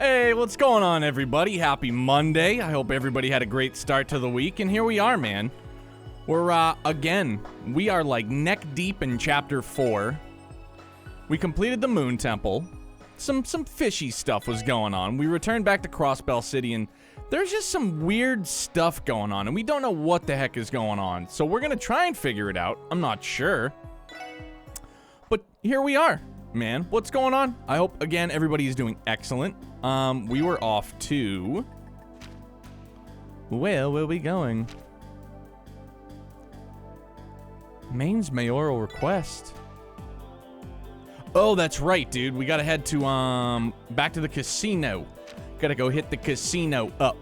Hey, what's going on, everybody? Happy Monday. I hope everybody had a great start to the week, and here we are, man. We're, we are like neck deep in Chapter 4. We completed the Moon Temple. Some fishy stuff was going on. We returned back to Crossbell City, and there's just some weird stuff going on, and we don't know what the heck is going on. So we're gonna try and figure it out. I'm not sure. But here we are, man. What's going on? I hope, again, everybody is doing excellent. We were off to... Where were we going? Maine's mayoral request. Oh, that's right, dude. We gotta head to, back to the casino. Gotta go hit the casino up.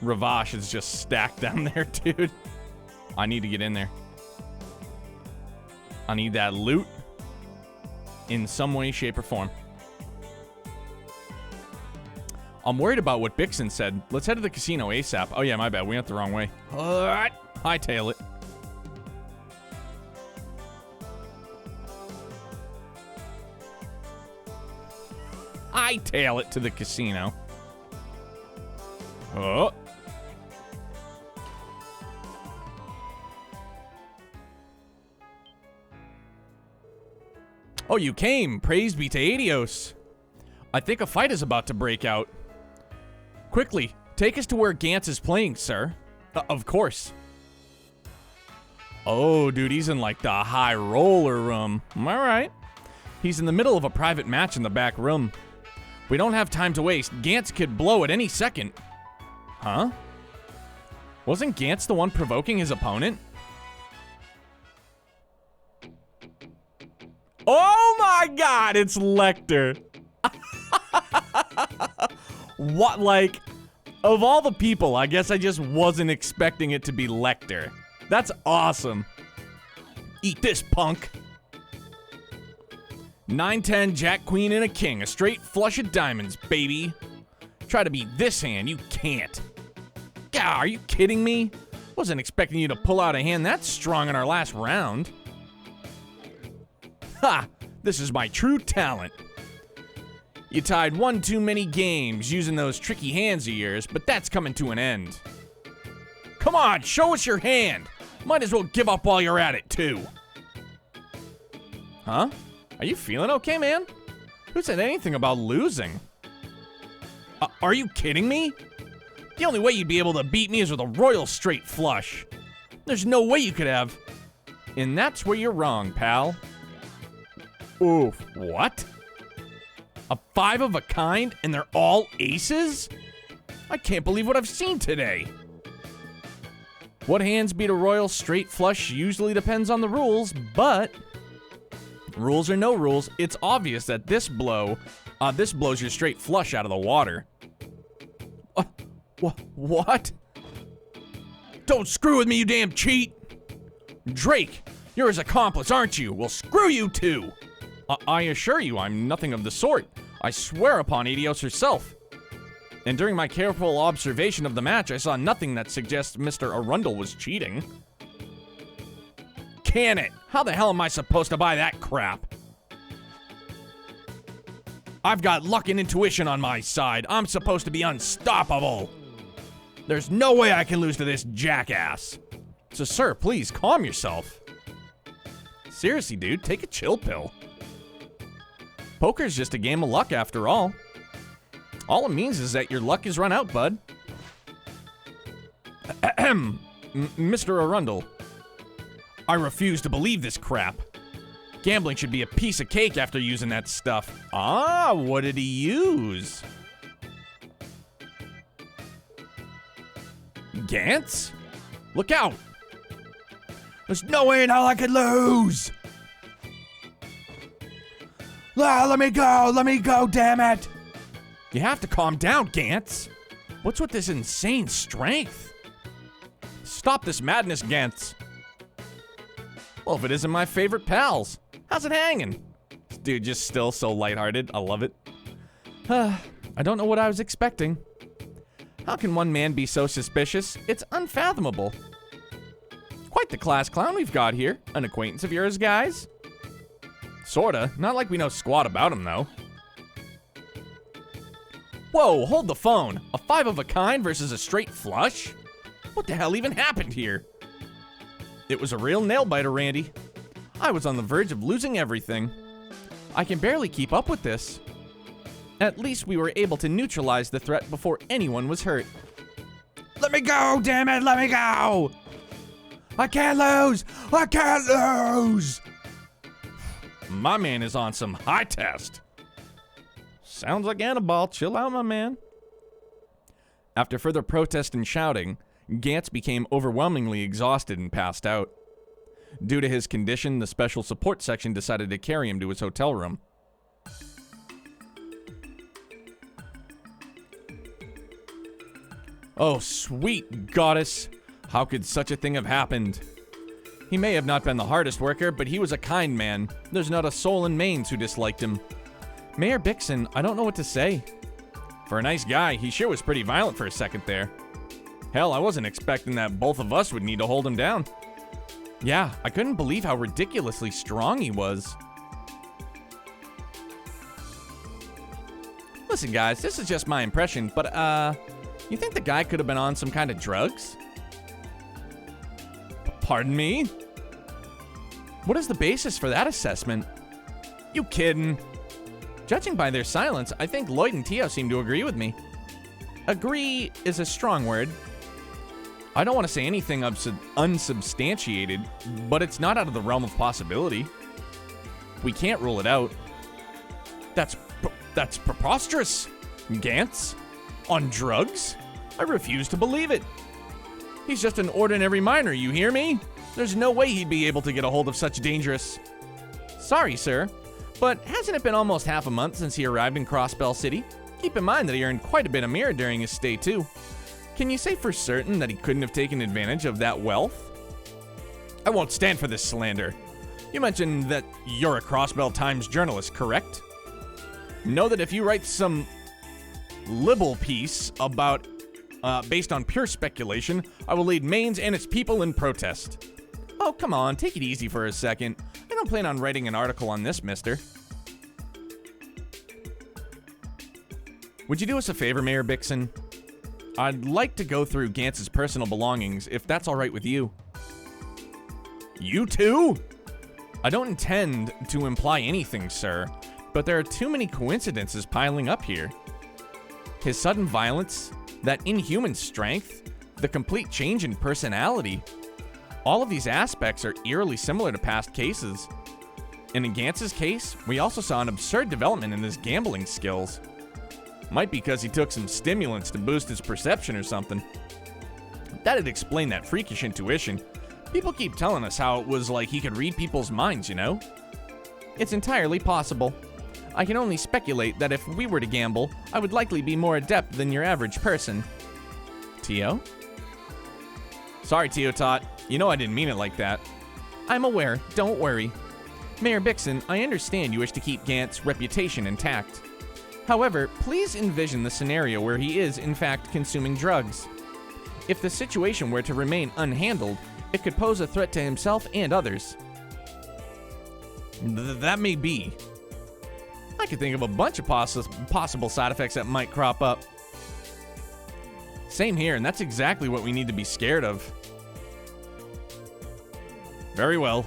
Ravash is just stacked down there, dude. I need to get in there. I need that loot in some way, shape, or form. I'm worried about what Bixen said. Let's head to the casino ASAP. Oh, yeah, my bad. We went the wrong way. All right. Hightail it. Hightail it to the casino. Oh. Oh, you came. Praise be to Adios. I think a fight is about to break out. Quickly, take us to where Gantz is playing, sir. Of course. Oh, dude, he's in like the high roller room. All right. He's in the middle of a private match in the back room. We don't have time to waste. Gantz could blow at any second. Huh? Wasn't Gantz the one provoking his opponent? Oh my god, it's Lecter. What, like, of all the people, I guess I just wasn't expecting it to be Lecter. That's awesome. Eat this, punk. 9-10, Jack, Queen, and a King. A straight flush of diamonds, baby. Try to beat this hand, you can't. God, are you kidding me? Wasn't expecting you to pull out a hand that strong in our last round. Ha! This is my true talent. You tied one too many games using those tricky hands of yours, but that's coming to an end. Come on, show us your hand. Might as well give up while you're at it, too. Huh? Are you feeling okay, man? Who said anything about losing? Are you kidding me? The only way you'd be able to beat me is with a royal straight flush. There's no way you could have. And that's where you're wrong, pal. Oof, what? A 5 of a kind and they're all aces? I can't believe what I've seen today. What hands beat a royal straight flush usually depends on the rules, but rules or no rules, it's obvious that this blows your straight flush out of the water. What? Don't screw with me, you damn cheat! Drake, you're his accomplice, aren't you? Well, screw you too! I assure you, I'm nothing of the sort. I swear upon Adios herself. And during my careful observation of the match, I saw nothing that suggests Mr. Arundel was cheating. Can it? How the hell am I supposed to buy that crap? I've got luck and intuition on my side. I'm supposed to be unstoppable. There's no way I can lose to this jackass. So, sir, please calm yourself. Seriously, dude, take a chill pill. Poker's just a game of luck after all. All it means is that your luck is run out, bud. Mr. Arundel. I refuse to believe this crap. Gambling should be a piece of cake after using that stuff. Ah, what did he use? Gantz? Look out! There's no way in hell I could lose! Let me go, damn it! You have to calm down, Gantz. What's with this insane strength? Stop this madness, Gantz. Well, if it isn't my favorite pals, how's it hanging? This dude just still so lighthearted. I love it. I don't know what I was expecting. How can one man be so suspicious? It's unfathomable. Quite the class clown we've got here. An acquaintance of yours, guys? Sorta. Not like we know squat about him, though. Whoa, hold the phone. A 5 of a kind versus a straight flush? What the hell even happened here? It was a real nail-biter, Randy. I was on the verge of losing everything. I can barely keep up with this. At least we were able to neutralize the threat before anyone was hurt. Let me go, damn it, let me go! I can't lose! I can't lose! My man is on some high test. Sounds like Annabelle. Chill out, my man. After further protest and shouting, Gantz became overwhelmingly exhausted and passed out. Due to his condition, the special support section decided to carry him to his hotel room. Oh, sweet goddess. How could such a thing have happened? He may have not been the hardest worker, but he was a kind man. There's not a soul in Mainz who disliked him. Mayor Bixson, I don't know what to say. For a nice guy, he sure was pretty violent for a second there. Hell, I wasn't expecting that both of us would need to hold him down. Yeah, I couldn't believe how ridiculously strong he was. Listen, guys, this is just my impression, but, you think the guy could have been on some kind of drugs? Pardon me? What is the basis for that assessment? You kidding? Judging by their silence, I think Lloyd and Tio seem to agree with me. Agree is a strong word. I don't want to say anything unsubstantiated, but it's not out of the realm of possibility. We can't rule it out. That's preposterous. Gantz? On drugs? I refuse to believe it. He's just an ordinary miner, you hear me? There's no way he'd be able to get a hold of such dangerous... Sorry, sir, but hasn't it been almost half a month since he arrived in Crossbell City? Keep in mind that he earned quite a bit of mirror during his stay, too. Can you say for certain that he couldn't have taken advantage of that wealth? I won't stand for this slander. You mentioned that you're a Crossbell Times journalist, correct? Know that if you write some libel piece about based on pure speculation, I will lead Mainz and its people in protest. Oh, come on, take it easy for a second. I don't plan on writing an article on this, mister. Would you do us a favor, Mayor Bixson? I'd like to go through Gantz's personal belongings, if that's all right with you. You too? I don't intend to imply anything, sir, but there are too many coincidences piling up here. His sudden violence, that inhuman strength, the complete change in personality. All of these aspects are eerily similar to past cases. And in Gantz's case, we also saw an absurd development in his gambling skills. Might be because he took some stimulants to boost his perception or something. That'd explain that freakish intuition. People keep telling us how it was like he could read people's minds, you know? It's entirely possible. I can only speculate that if we were to gamble, I would likely be more adept than your average person. Tio? Sorry, Tio Tot. You know I didn't mean it like that. I'm aware. Don't worry. Mayor Bixson, I understand you wish to keep Gantz's reputation intact. However, please envision the scenario where he is, in fact, consuming drugs. If the situation were to remain unhandled, it could pose a threat to himself and others. That may be. I could think of a bunch of possible side effects that might crop up. Same here, and that's exactly what we need to be scared of. Very well.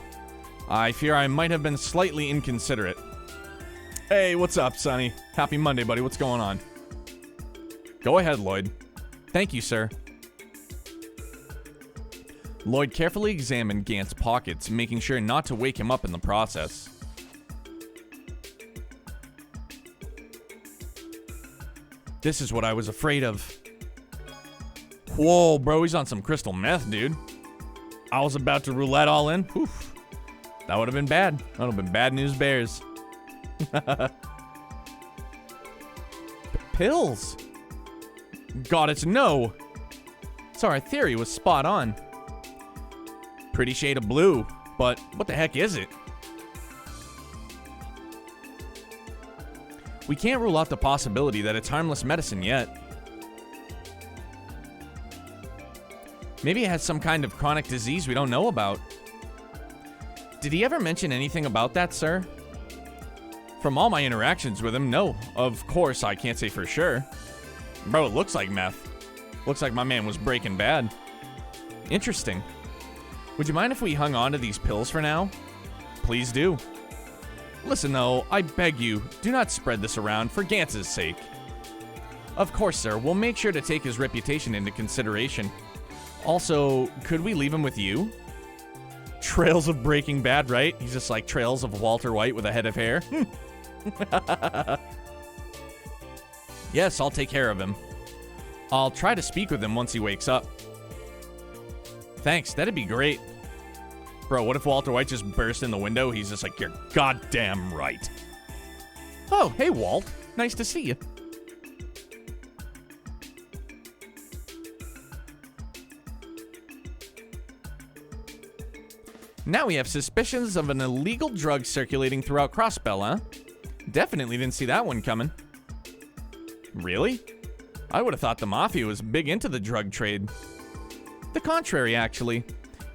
I fear I might have been slightly inconsiderate. Hey, what's up, Sonny? Happy Monday, buddy. What's going on? Go ahead, Lloyd. Thank you, sir. Lloyd carefully examined Gantz's pockets, making sure not to wake him up in the process. This is what I was afraid of. Whoa, bro, he's on some crystal meth, dude. I was about to roulette all in. Oof. That would have been bad. That would have been bad news bears. Pills? God, it's no. So our theory was spot on. Pretty shade of blue, but what the heck is it? We can't rule out the possibility that it's harmless medicine yet. Maybe he has some kind of chronic disease we don't know about. Did he ever mention anything about that, sir? From all my interactions with him, no. Of course, I can't say for sure. Bro, it looks like meth. Looks like my man was Breaking Bad. Interesting. Would you mind if we hung on to these pills for now? Please do. Listen, though, I beg you, do not spread this around for Gantz's sake. Of course, sir. We'll make sure to take his reputation into consideration. Also, could we leave him with you? Trails of Breaking Bad, right? He's just like trails of Walter White with a head of hair. Yes, I'll take care of him. I'll try to speak with him once he wakes up. Thanks, that'd be great. Bro, what if Walter White just burst in the window? He's just like, you're goddamn right. Oh, hey, Walt. Nice to see you. Now we have suspicions of an illegal drug circulating throughout Crossbell, huh? Definitely didn't see that one coming. Really? I would have thought the Mafia was big into the drug trade. The contrary, actually.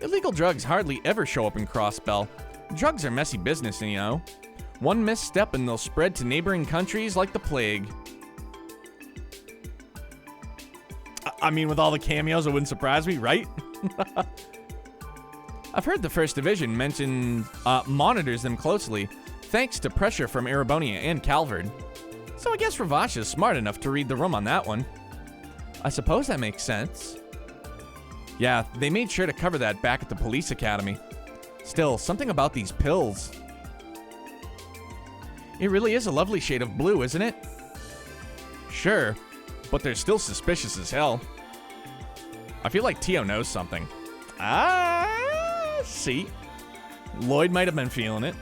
Illegal drugs hardly ever show up in Crossbell. Drugs are messy business, you know. One misstep and they'll spread to neighboring countries like the plague. I mean, with all the cameos, it wouldn't surprise me, right? I've heard the First Division monitors them closely, thanks to pressure from Erebonia and Calvard. So I guess Ravash is smart enough to read the room on that one. I suppose that makes sense. Yeah, they made sure to cover that back at the police academy. Still, something about these pills. It really is a lovely shade of blue, isn't it? Sure, but they're still suspicious as hell. I feel like Tio knows something. See? Lloyd might have been feeling it.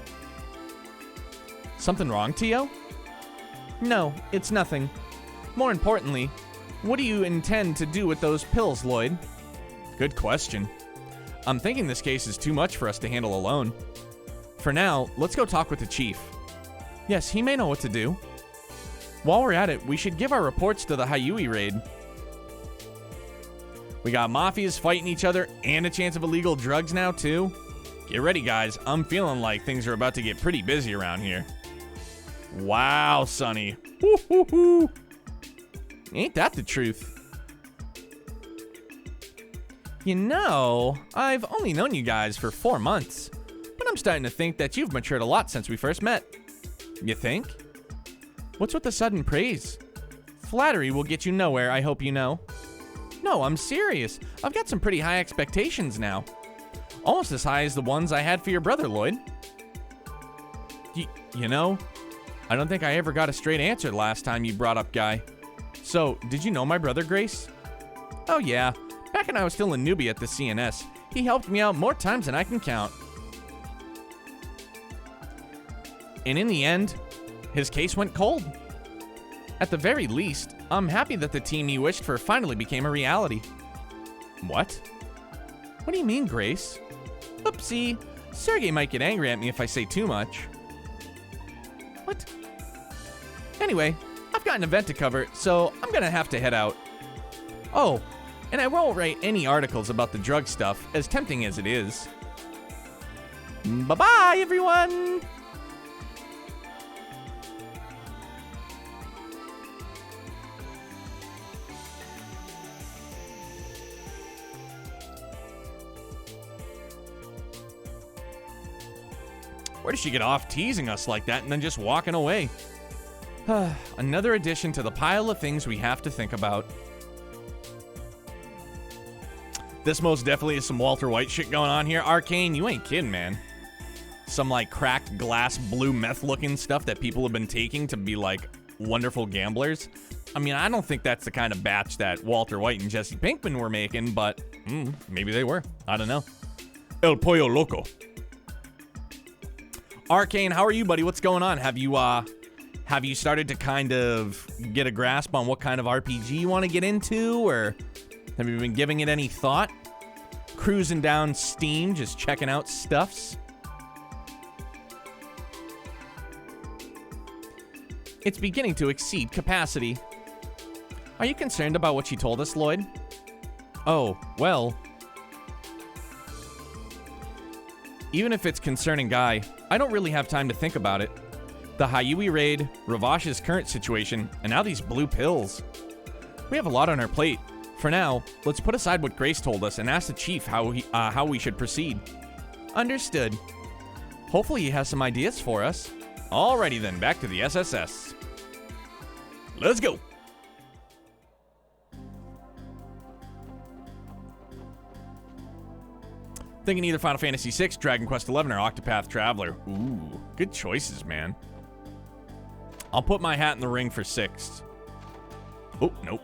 Something wrong, Tio? No, it's nothing. More importantly, what do you intend to do with those pills, Lloyd? Good question. I'm thinking this case is too much for us to handle alone. For now, let's go talk with the chief. Yes, he may know what to do. While we're at it, we should give our reports to the Hayui raid. We got mafias fighting each other and a chance of illegal drugs now, too. Get ready, guys. I'm feeling like things are about to get pretty busy around here. Wow, Sonny. Woo-hoo-hoo. Ain't that the truth? You know, I've only known you guys for 4 months, but I'm starting to think that you've matured a lot since we first met. You think? What's with the sudden praise? Flattery will get you nowhere, I hope you know. No, I'm serious. I've got some pretty high expectations now. Almost as high as the ones I had for your brother, Lloyd. You know, I don't think I ever got a straight answer last time you brought up Guy. So, did you know my brother, Grace? Oh yeah, back when I was still a newbie at the CNS, he helped me out more times than I can count. And in the end, his case went cold. At the very least, I'm happy that the team he wished for finally became a reality. What? What do you mean, Grace? Oopsie. Sergey might get angry at me if I say too much. What? Anyway, I've got an event to cover, so I'm gonna have to head out. Oh, and I won't write any articles about the drug stuff, as tempting as it is. Bye-bye, everyone! Where does she get off teasing us like that and then just walking away? Another addition to the pile of things we have to think about. This most definitely is some Walter White shit going on here. Arcane, you ain't kidding, man. Some like cracked glass blue meth looking stuff that people have been taking to be like wonderful gamblers. I mean, I don't think that's the kind of batch that Walter White and Jesse Pinkman were making, but maybe they were. I don't know. El Pollo Loco. Arcane, how are you, buddy? What's going on? Have you started to kind of get a grasp on what kind of RPG you want to get into, or have you been giving it any thought? Cruising down Steam, just checking out stuffs? It's beginning to exceed capacity. Are you concerned about what she told us, Lloyd? Oh, well, Even if it's concerning Guy, I don't really have time to think about it. The Hayui raid, Ravash's current situation, and now these blue pills. We have a lot on our plate. For now, let's put aside what Grace told us and ask the chief how we should proceed. Understood. Hopefully he has some ideas for us. Alrighty then, back to the SSS. Let's go. Thinking either Final Fantasy VI, Dragon Quest XI, or Octopath Traveler. Ooh, good choices, man. I'll put my hat in the ring for 6. Oh, nope.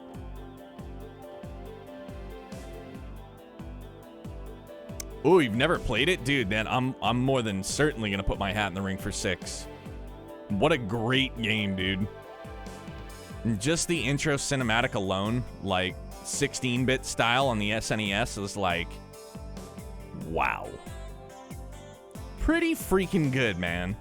Oh, you've never played it? Dude, man, I'm more than certainly going to put my hat in the ring for 6. What a great game, dude. Just the intro cinematic alone, like 16-bit style on the SNES, is like... wow. Pretty freaking good, man.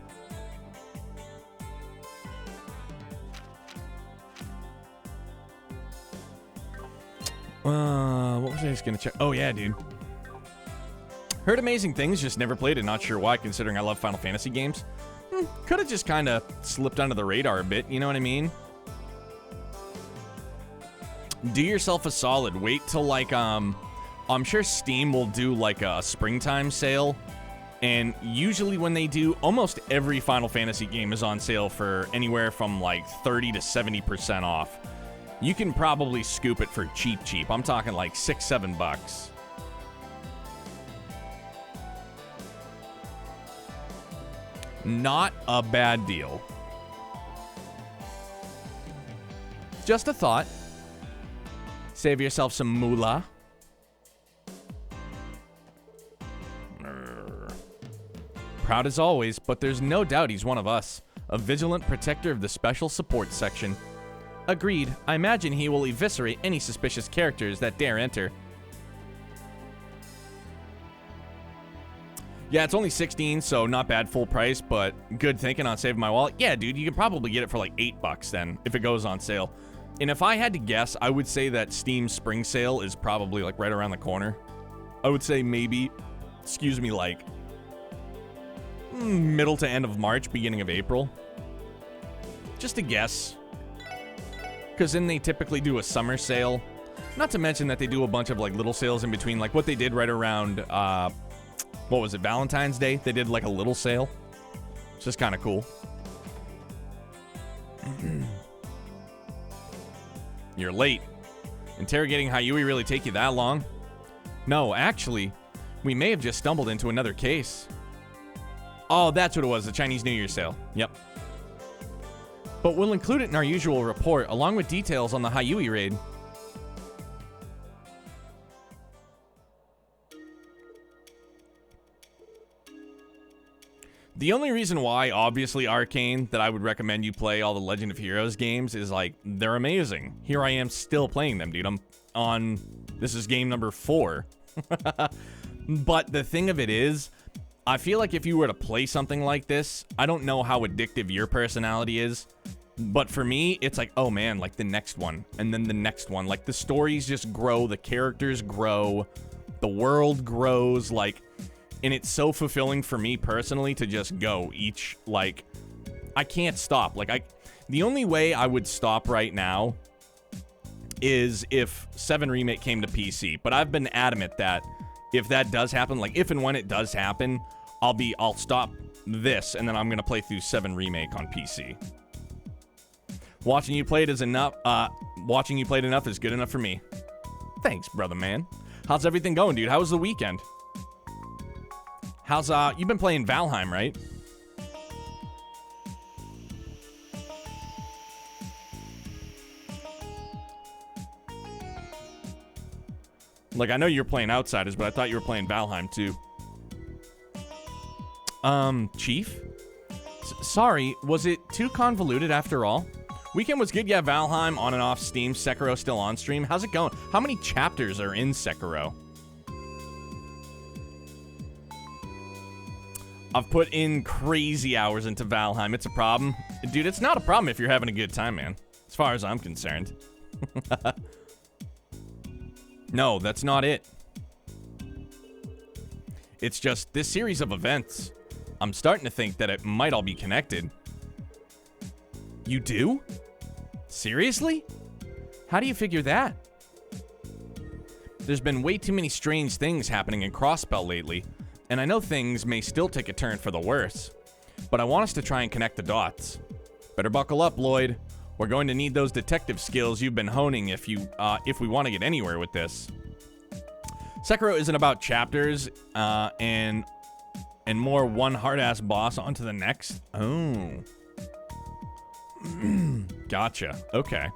What was I just gonna check? Oh, yeah, dude. Heard amazing things, just never played it. Not sure why, considering I love Final Fantasy games. Could have just kind of slipped under the radar a bit, you know what I mean? Do yourself a solid. Wait till, like, I'm sure Steam will do, like, a springtime sale. And usually when they do, almost every Final Fantasy game is on sale for anywhere from, like, 30 to 70% off. You can probably scoop it for cheap. I'm talking, like, $6-7. Not a bad deal. Just a thought. Save yourself some moolah. Proud as always, but there's no doubt he's one of us. A vigilant protector of the special support section. Agreed. I imagine he will eviscerate any suspicious characters that dare enter. Yeah, it's only 16, so not bad full price, but good thinking on saving my wallet. Yeah, dude, you can probably get it for like $8 then, if it goes on sale. And if I had to guess, I would say that Steam Spring Sale is probably like right around the corner. I would say maybe, like middle to end of March, beginning of April. Just a guess. Because then they typically do a summer sale. Not to mention that they do a bunch of like little sales in between, like what they did right around, what was it, Valentine's Day? They did like a little sale. It's just kind of cool. You're late. Interrogating Hayui really take you that long? No, actually, we may have just stumbled into another case. Oh, that's what it was, the Chinese New Year sale. Yep. But we'll include it in our usual report, along with details on the Hayui raid. The only reason why, obviously, Arcane, that I would recommend you play all the Legend of Heroes games is, like, they're amazing. Here I am still playing them, dude. I'm on... This is game number 4. But the thing of it is, I feel like if you were to play something like this, I don't know how addictive your personality is, but for me, it's like, oh man, like the next one, and then the next one. Like, the stories just grow, the characters grow, the world grows, like... And it's so fulfilling for me personally to just go each, like, I can't stop. Like, the only way I would stop right now is if 7 Remake came to PC. But I've been adamant that if that does happen, like, if and when it does happen, I'll stop this, and then I'm gonna play through 7 Remake on PC. Watching you play it is enough. Watching you played enough is good enough for me. Thanks, brother man. How's everything going, dude? How was the weekend? How's, you've been playing Valheim, right? Like, I know you're playing Outsiders, but I thought you were playing Valheim, too. Chief? Sorry, was it too convoluted after all? Weekend was good, yeah, Valheim on and off Steam, Sekiro still on stream. How's it going? How many chapters are in Sekiro? I've put in crazy hours into Valheim. It's a problem. Dude, it's not a problem if you're having a good time, man. As far as I'm concerned. No, that's not it. It's just this series of events. I'm starting to think that it might all be connected. You do? Seriously? How do you figure that? There's been way too many strange things happening in Crossbell lately, and I know things may still take a turn for the worse, but I want us to try and connect the dots. Better buckle up, Lloyd. We're going to need those detective skills you've been honing if we want to get anywhere with this. Sekiro isn't about chapters and more one hard-ass boss onto the next. Oh. Gotcha. Okay.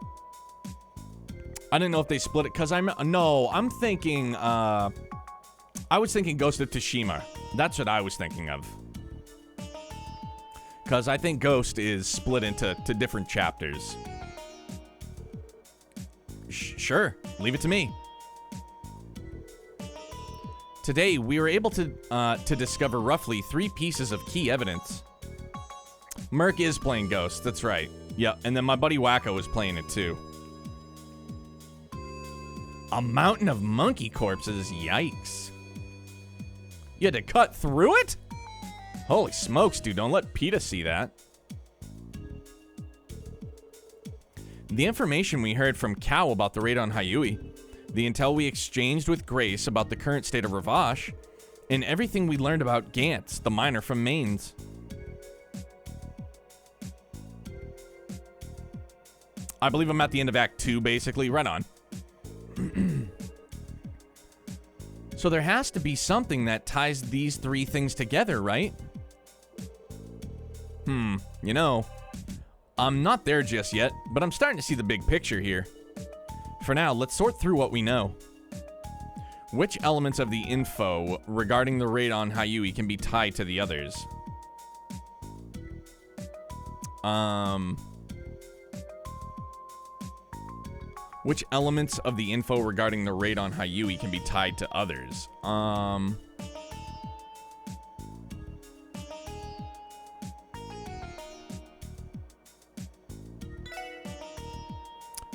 I didn't know if they split it because I'm thinking I was thinking Ghost of Tsushima. That's what I was thinking of. Because I think Ghost is split into different chapters. Sure, leave it to me. Today, we were able to discover roughly 3 pieces of key evidence. Merc is playing Ghost, that's right. Yeah, and then my buddy Wacko is playing it too. A mountain of monkey corpses, yikes. You had to cut through it? Holy smokes, dude, don't let PETA see that. The information we heard from Cow about the raid on Hayui, the intel we exchanged with Grace about the current state of Ravash, and everything we learned about Gantz, the miner from Mainz. I believe I'm at the end of Act 2, basically. Right on. So there has to be something that ties these 3 things together, right? You know, I'm not there just yet, but I'm starting to see the big picture here. For now, let's sort through what we know. Which elements of the info regarding the raid on Hayui can be tied to the others? Which elements of the info regarding the raid on Hayui can be tied to others?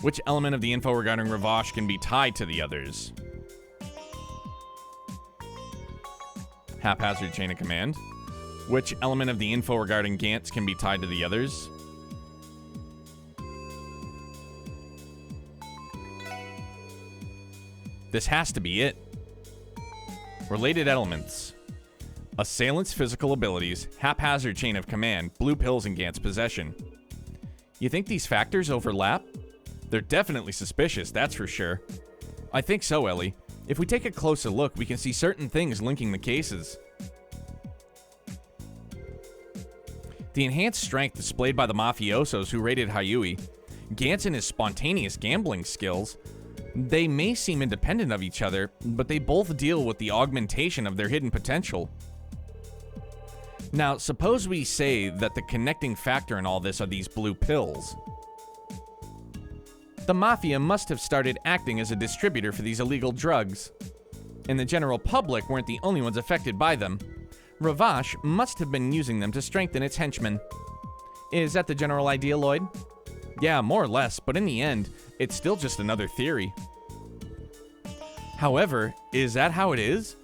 Which element of the info regarding Ravash can be tied to the others? Haphazard chain of command. Which element of the info regarding Gantz can be tied to the others? This has to be it. Related elements. Assailant's physical abilities, haphazard chain of command, blue pills in Gantz's possession. You think these factors overlap? They're definitely suspicious, that's for sure. I think so, Ellie. If we take a closer look, we can see certain things linking the cases. The enhanced strength displayed by the mafiosos who raided Hayui, Gantz and his spontaneous gambling skills, they may seem independent of each other, but they both deal with the augmentation of their hidden potential. Now, suppose we say that the connecting factor in all this are these blue pills. The Mafia must have started acting as a distributor for these illegal drugs, and the general public weren't the only ones affected by them. Ravash must have been using them to strengthen its henchmen. Is that the general idea, Lloyd? Yeah, more or less, but in the end, it's still just another theory. However, is that how it is?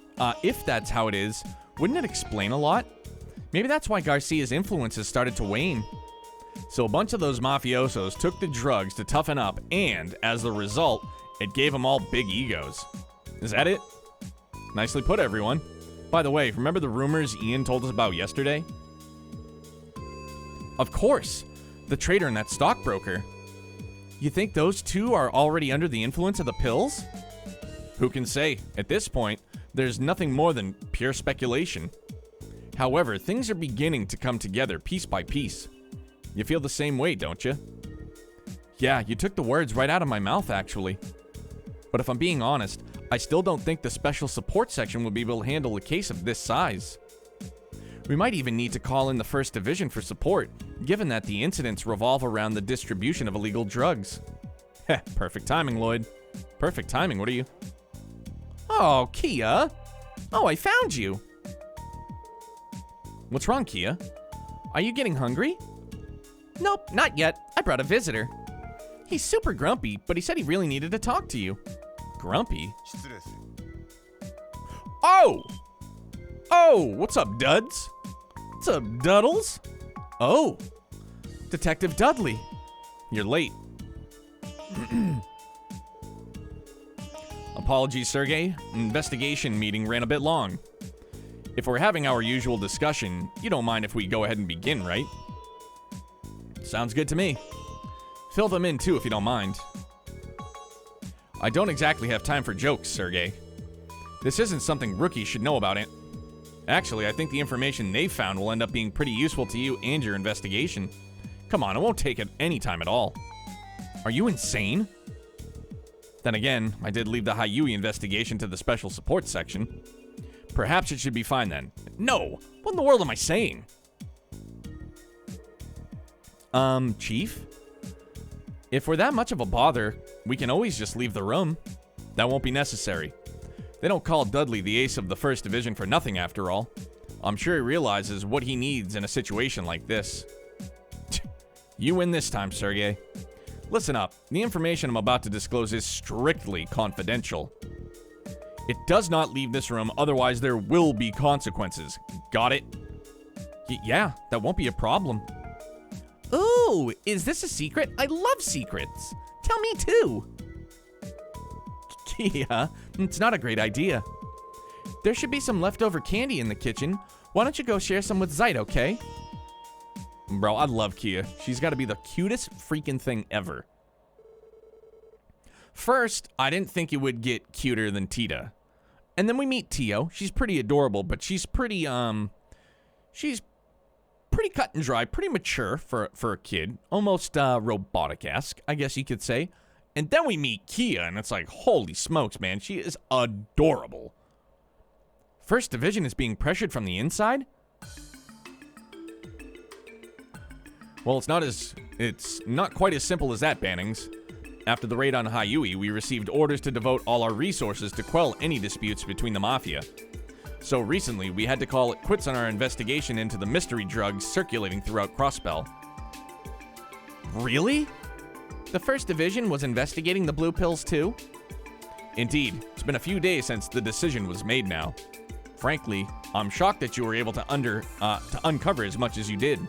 If that's how it is, wouldn't it explain a lot? Maybe that's why Garcia's influence has started to wane. So a bunch of those mafiosos took the drugs to toughen up, and as the result, it gave them all big egos. Is that it? Nicely put, everyone. By the way, remember the rumors Ian told us about yesterday? Of course, the trader and that stockbroker. You think those two are already under the influence of the pills? Who can say? At this point, there's nothing more than pure speculation. However, things are beginning to come together piece by piece. You feel the same way, don't you? Yeah, you took the words right out of my mouth, actually. But if I'm being honest, I still don't think the special support section will be able to handle a case of this size. We might even need to call in the 1st Division for support, given that the incidents revolve around the distribution of illegal drugs. Heh, perfect timing, Lloyd. Perfect timing, what are you? Oh, Kia! Oh, I found you! What's wrong, Kia? Are you getting hungry? Nope, not yet. I brought a visitor. He's super grumpy, but he said he really needed to talk to you. Grumpy? Oh! Oh, what's up, Duds? What's up, Duddles? Oh, Detective Dudley. You're late. Apologies, Sergey. Investigation meeting ran a bit long. If we're having our usual discussion, you don't mind if we go ahead and begin, right? Sounds good to me. Fill them in too if you don't mind. I don't exactly have time for jokes, Sergey. This isn't something rookies should know about it. Actually, I think the information they've found will end up being pretty useful to you and your investigation. Come on, it won't take any time at all. Are you insane? Then again, I did leave the Hayui investigation to the special support section. Perhaps it should be fine then. No! What in the world am I saying? Chief? If we're that much of a bother, we can always just leave the room. That won't be necessary. They don't call Dudley the ace of the 1st Division for nothing after all. I'm sure he realizes what he needs in a situation like this. You win this time, Sergey. Listen up, the information I'm about to disclose is strictly confidential. It does not leave this room, otherwise there will be consequences. Got it? Yeah, that won't be a problem. Ooh, is this a secret? I love secrets. Tell me too. Kia, it's not a great idea. There should be some leftover candy in the kitchen. Why don't you go share some with Zeit, okay? Bro, I love Kia. She's got to be the cutest freaking thing ever. First, I didn't think it would get cuter than Tita. And then we meet Tio. She's pretty adorable, but she's pretty cut and dry, pretty mature for a kid. Almost robotic-esque, I guess you could say. And then we meet Kia, and it's like, holy smokes, man. She is adorable. 1st Division is being pressured from the inside? Well, it's not quite as simple as that, Bannings. After the raid on Hayui, we received orders to devote all our resources to quell any disputes between the Mafia. So recently, we had to call it quits on our investigation into the mystery drugs circulating throughout Crossbell. Really? The 1st Division was investigating the blue pills too? Indeed, it's been a few days since the decision was made now. Frankly, I'm shocked that you were able to uncover as much as you did.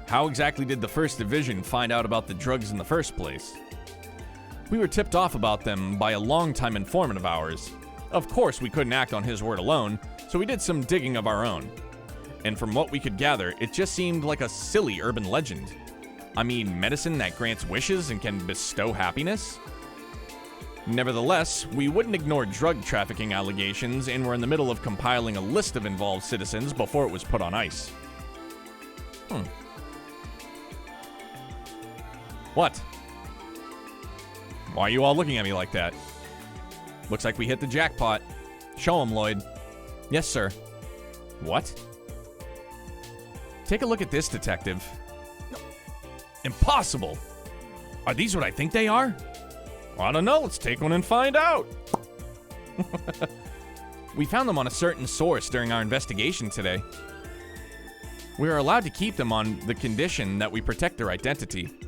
How exactly did the 1st Division find out about the drugs in the first place? We were tipped off about them by a longtime informant of ours. Of course, we couldn't act on his word alone, so we did some digging of our own. And from what we could gather, it just seemed like a silly urban legend. I mean, medicine that grants wishes and can bestow happiness? Nevertheless, we wouldn't ignore drug trafficking allegations and were in the middle of compiling a list of involved citizens before it was put on ice. What? Why are you all looking at me like that? Looks like we hit the jackpot. Show him, Lloyd. Yes, sir. What? Take a look at this, Detective. Impossible! Are these what I think they are? Well, I don't know. Let's take one and find out. We found them on a certain source during our investigation today. We are allowed to keep them on the condition that we protect their identity.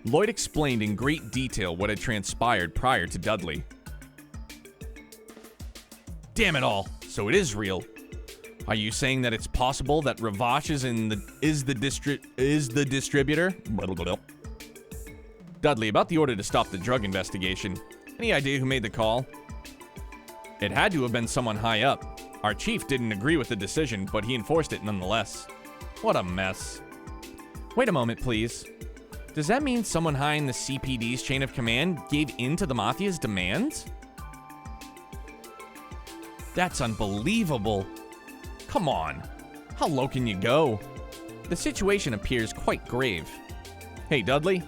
Lloyd explained in great detail what had transpired prior to Dudley. Damn it all. So it is real. Are you saying that it's possible that Ravash is the distributor? Dudley, about the order to stop the drug investigation. Any idea who made the call? It had to have been someone high up. Our chief didn't agree with the decision, but he enforced it nonetheless. What a mess. Wait a moment, please. Does that mean someone high in the CPD's chain of command gave in to the Mafia's demands? That's unbelievable. Come on. How low can you go? The situation appears quite grave. Hey, Dudley.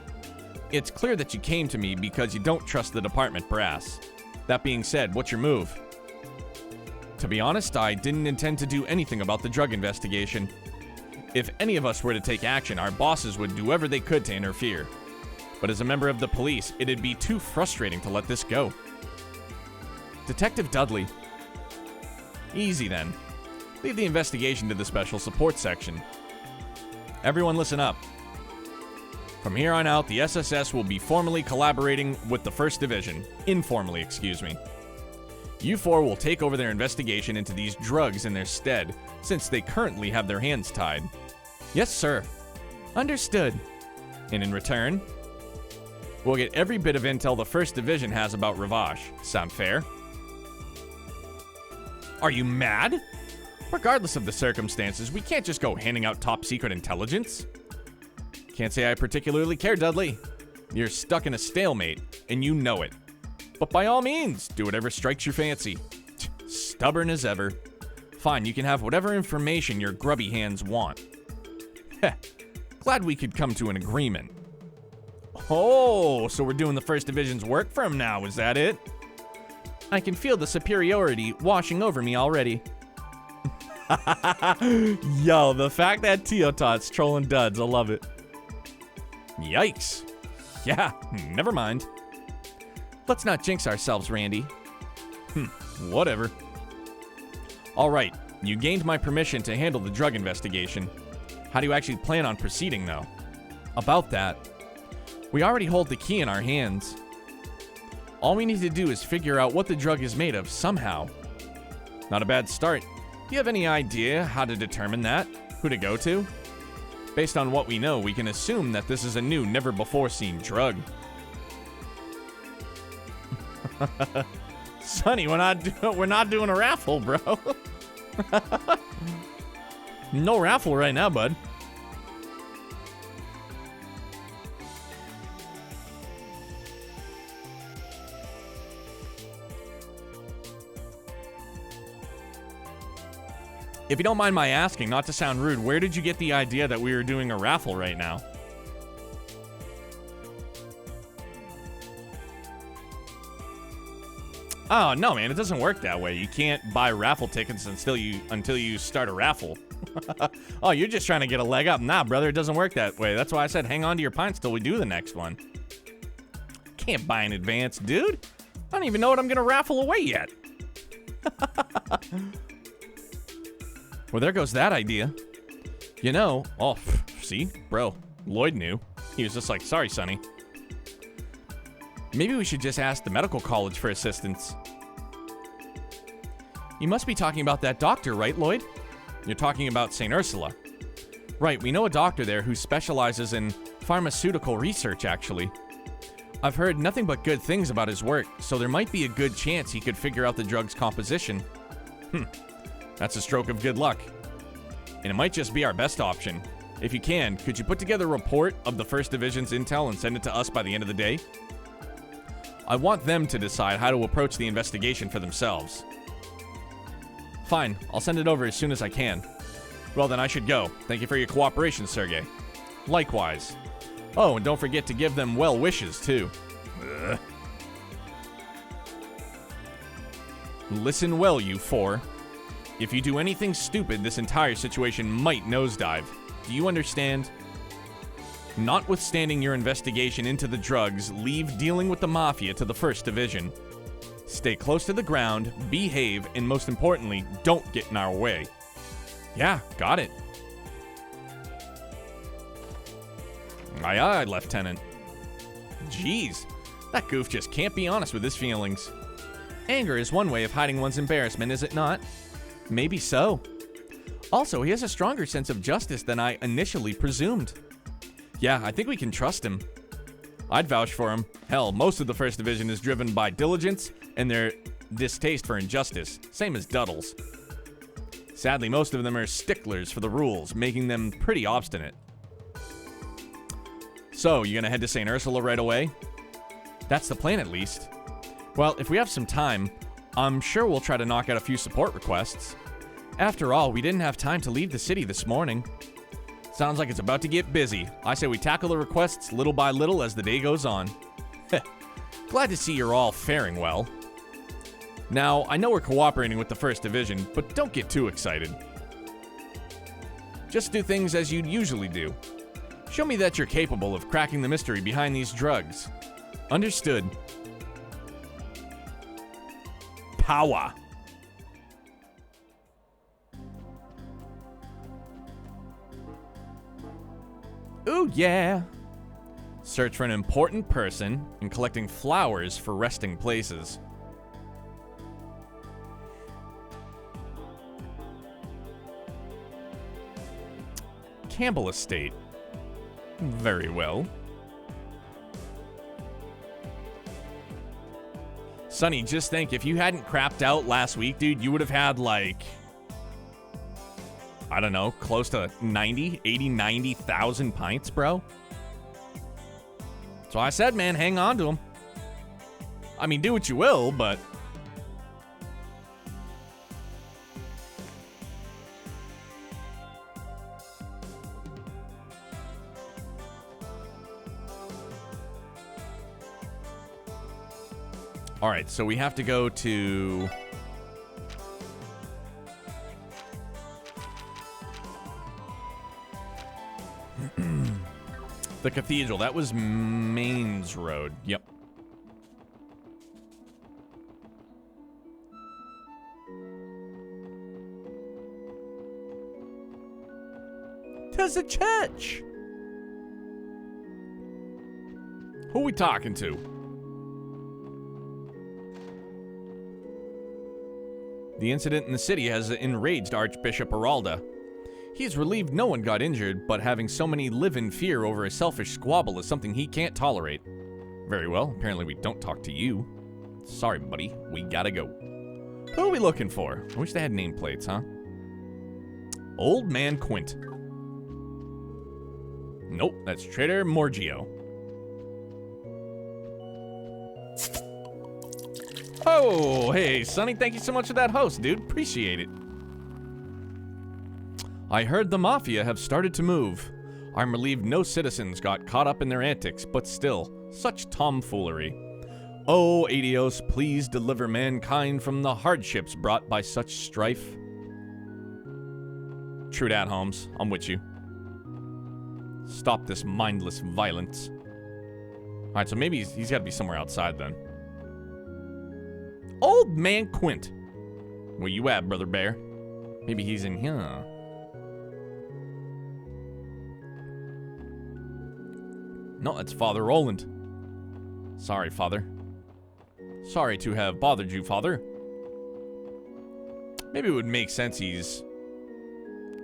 It's clear that you came to me because you don't trust the department brass. That being said, what's your move? To be honest, I didn't intend to do anything about the drug investigation. If any of us were to take action, our bosses would do whatever they could to interfere. But as a member of the police, it'd be too frustrating to let this go. Detective Dudley. Easy then. Leave the investigation to the special support section. Everyone listen up. From here on out, the SSS will be formally collaborating with the 1st Division. Informally, excuse me. You four will take over their investigation into these drugs in their stead, since they currently have their hands tied. Yes, sir. Understood. And in return, we'll get every bit of intel the 1st Division has about Ravash. Sound fair? Are you mad? Regardless of the circumstances, we can't just go handing out top secret intelligence. Can't say I particularly care, Dudley. You're stuck in a stalemate, and you know it. But by all means, do whatever strikes your fancy. Stubborn as ever. Fine, you can have whatever information your grubby hands want. Heh, glad we could come to an agreement. Oh, so we're doing the 1st Division's work for him now, is that it? I can feel the superiority washing over me already. Yo, the fact that Teotot's trolling duds, I love it. Yikes. Yeah, never mind. Let's not jinx ourselves, Randy. Whatever. Alright, you gained my permission to handle the drug investigation. How do you actually plan on proceeding, though? About that, we already hold the key in our hands. All we need to do is figure out what the drug is made of somehow. Not a bad start. Do you have any idea how to determine that? Who to go to? Based on what we know, we can assume that this is a new, never-before-seen drug. Sonny, we're not doing a raffle, bro. No raffle right now, bud. If you don't mind my asking, not to sound rude, where did you get the idea that we were doing a raffle right now? Oh, no, man, it doesn't work that way. You can't buy raffle tickets until you start a raffle. Oh, you're just trying to get a leg up. Nah, brother, it doesn't work that way. That's why I said hang on to your pints till we do the next one. Can't buy in advance, dude. I don't even know what I'm going to raffle away yet. Well, there goes that idea. You know, oh, see, bro, Lloyd knew. He was just like, sorry, Sonny. Maybe we should just ask the medical college for assistance. You must be talking about that doctor, right, Lloyd? You're talking about St. Ursula. Right, we know a doctor there who specializes in pharmaceutical research, actually. I've heard nothing but good things about his work, so there might be a good chance he could figure out the drug's composition. That's a stroke of good luck. And it might just be our best option. If you can, could you put together a report of the 1st Division's intel and send it to us by the end of the day? I want them to decide how to approach the investigation for themselves. Fine, I'll send it over as soon as I can. Well, then I should go. Thank you for your cooperation, Sergey. Likewise. Oh, and don't forget to give them well wishes, too. Ugh. Listen well, you four. If you do anything stupid, this entire situation might nosedive. Do you understand? Notwithstanding your investigation into the drugs, leave dealing with the Mafia to the 1st Division. Stay close to the ground, behave, and most importantly, don't get in our way. Yeah, got it. Aye, aye, Lieutenant. Jeez, that goof just can't be honest with his feelings. Anger is one way of hiding one's embarrassment, is it not? Maybe so. Also, he has a stronger sense of justice than I initially presumed. Yeah, I think we can trust him. I'd vouch for him. Hell, most of the 1st Division is driven by diligence and their distaste for injustice, same as Duddle's. Sadly, most of them are sticklers for the rules, making them pretty obstinate. So, you gonna head to St. Ursula right away? That's the plan, at least. Well, if we have some time, I'm sure we'll try to knock out a few support requests. After all, we didn't have time to leave the city this morning. Sounds like it's about to get busy. I say we tackle the requests little by little as the day goes on. Glad to see you're all faring well. Now, I know we're cooperating with the 1st Division, but don't get too excited. Just do things as you'd usually do. Show me that you're capable of cracking the mystery behind these drugs. Understood. Power. Ooh, yeah. Search for an important person and collecting flowers for resting places. Campbell estate. Very well. Sonny, just think, if you hadn't crapped out last week, dude, you would have had, like, I don't know, close to 90,000 pints, bro. So I said, man, hang on to them. I mean, do what you will, but... All right, so we have to go to... the cathedral. That was Mains Road. Yep. There's a church. Who we talking to? The incident in the city has enraged Archbishop Aralda. He's relieved no one got injured, but having so many live in fear over a selfish squabble is something he can't tolerate. Very well, apparently we don't talk to you. Sorry, buddy, we gotta go. Who are we looking for? I wish they had nameplates, huh? Old Man Quint. Nope, that's Trader Morgio. Oh, hey, Sonny, thank you so much for that host, dude. Appreciate it. I heard the Mafia have started to move. I'm relieved no citizens got caught up in their antics, but still, such tomfoolery. Oh, Adios, please deliver mankind from the hardships brought by such strife. True dat, Holmes. I'm with you. Stop this mindless violence. Alright, so maybe he's got to be somewhere outside then. Old Man Quint. Where you at, Brother Bear? Maybe he's in here. No, that's Father Roland. Sorry, Father. Sorry to have bothered you, Father. Maybe it would make sense he's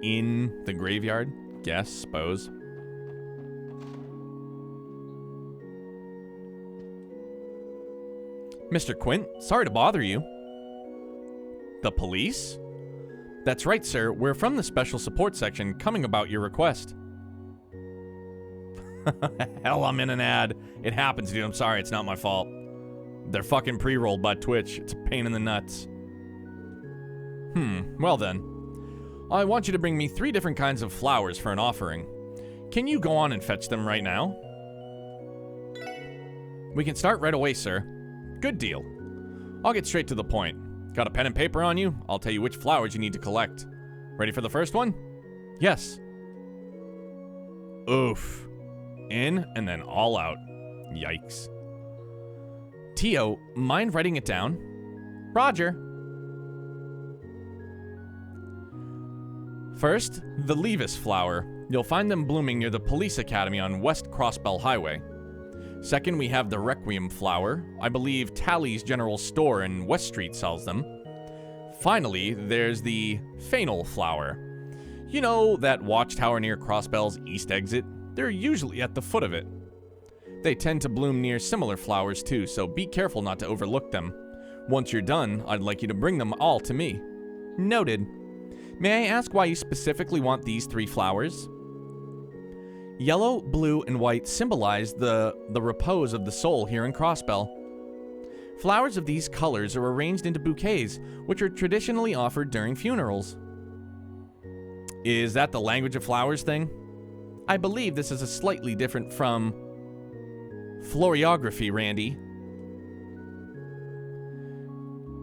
in the graveyard. Guess, suppose. Mr. Quint, sorry to bother you. The police? That's right, sir. We're from the Special Support Section coming about your request. Hell, I'm in an ad. It happens, dude. I'm sorry. It's not my fault. They're fucking pre-rolled by Twitch. It's a pain in the nuts. Well then. I want you to bring me 3 different kinds of flowers for an offering. Can you go on and fetch them right now? We can start right away, sir. Good deal. I'll get straight to the point. Got a pen and paper on you? I'll tell you which flowers you need to collect. Ready for the first one? Yes. Oof. In and then all out. Yikes. Tio, mind writing it down? Roger. First, the Levis flower. You'll find them blooming near the police academy on West Crossbell Highway. Second, we have the Requiem flower. I believe Tally's General Store in West Street sells them. Finally, there's the Fennel flower. You know that watchtower near Crossbell's east exit? They're usually at the foot of it. They tend to bloom near similar flowers too, so be careful not to overlook them. Once you're done, I'd like you to bring them all to me. Noted. May I ask why you specifically want these 3 flowers? Yellow, blue, and white symbolize the repose of the soul here in Crossbell. Flowers of these colors are arranged into bouquets, which are traditionally offered during funerals. Is that the language of flowers thing? I believe this is a slightly different from floriography, Randy.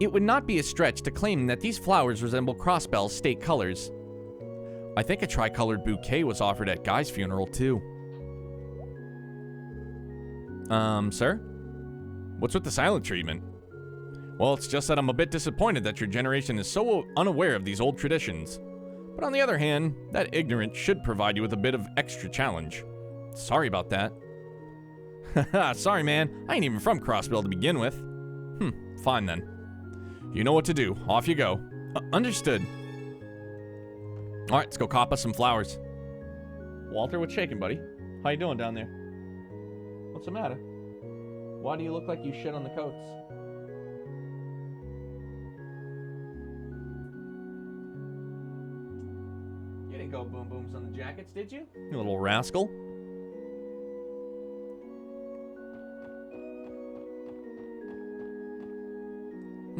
It would not be a stretch to claim that these flowers resemble Crossbell's state colors. I think a tricolored bouquet was offered at Guy's funeral, too. Sir? What's with the silent treatment? Well, it's just that I'm a bit disappointed that your generation is so unaware of these old traditions. But on the other hand, that ignorance should provide you with a bit of extra challenge. Sorry about that. Haha, sorry, man. I ain't even from Crossbell to begin with. Fine then. You know what to do. Off you go. Understood. Alright, let's go cop us some flowers. Walter, what's shaking, buddy? How you doing down there? What's the matter? Why do you look like you shit on the coats? You didn't go boom booms on the jackets, did you? You little rascal.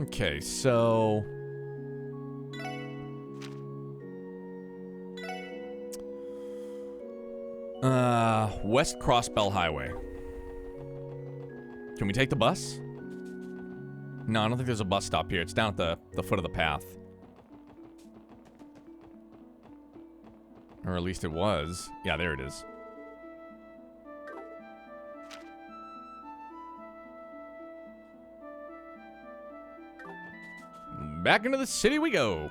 Okay, so... West Crossbell Highway. Can we take the bus? No, I don't think there's a bus stop here. It's down at the foot of the path. Or at least it was. Yeah, there it is. Back into the city we go.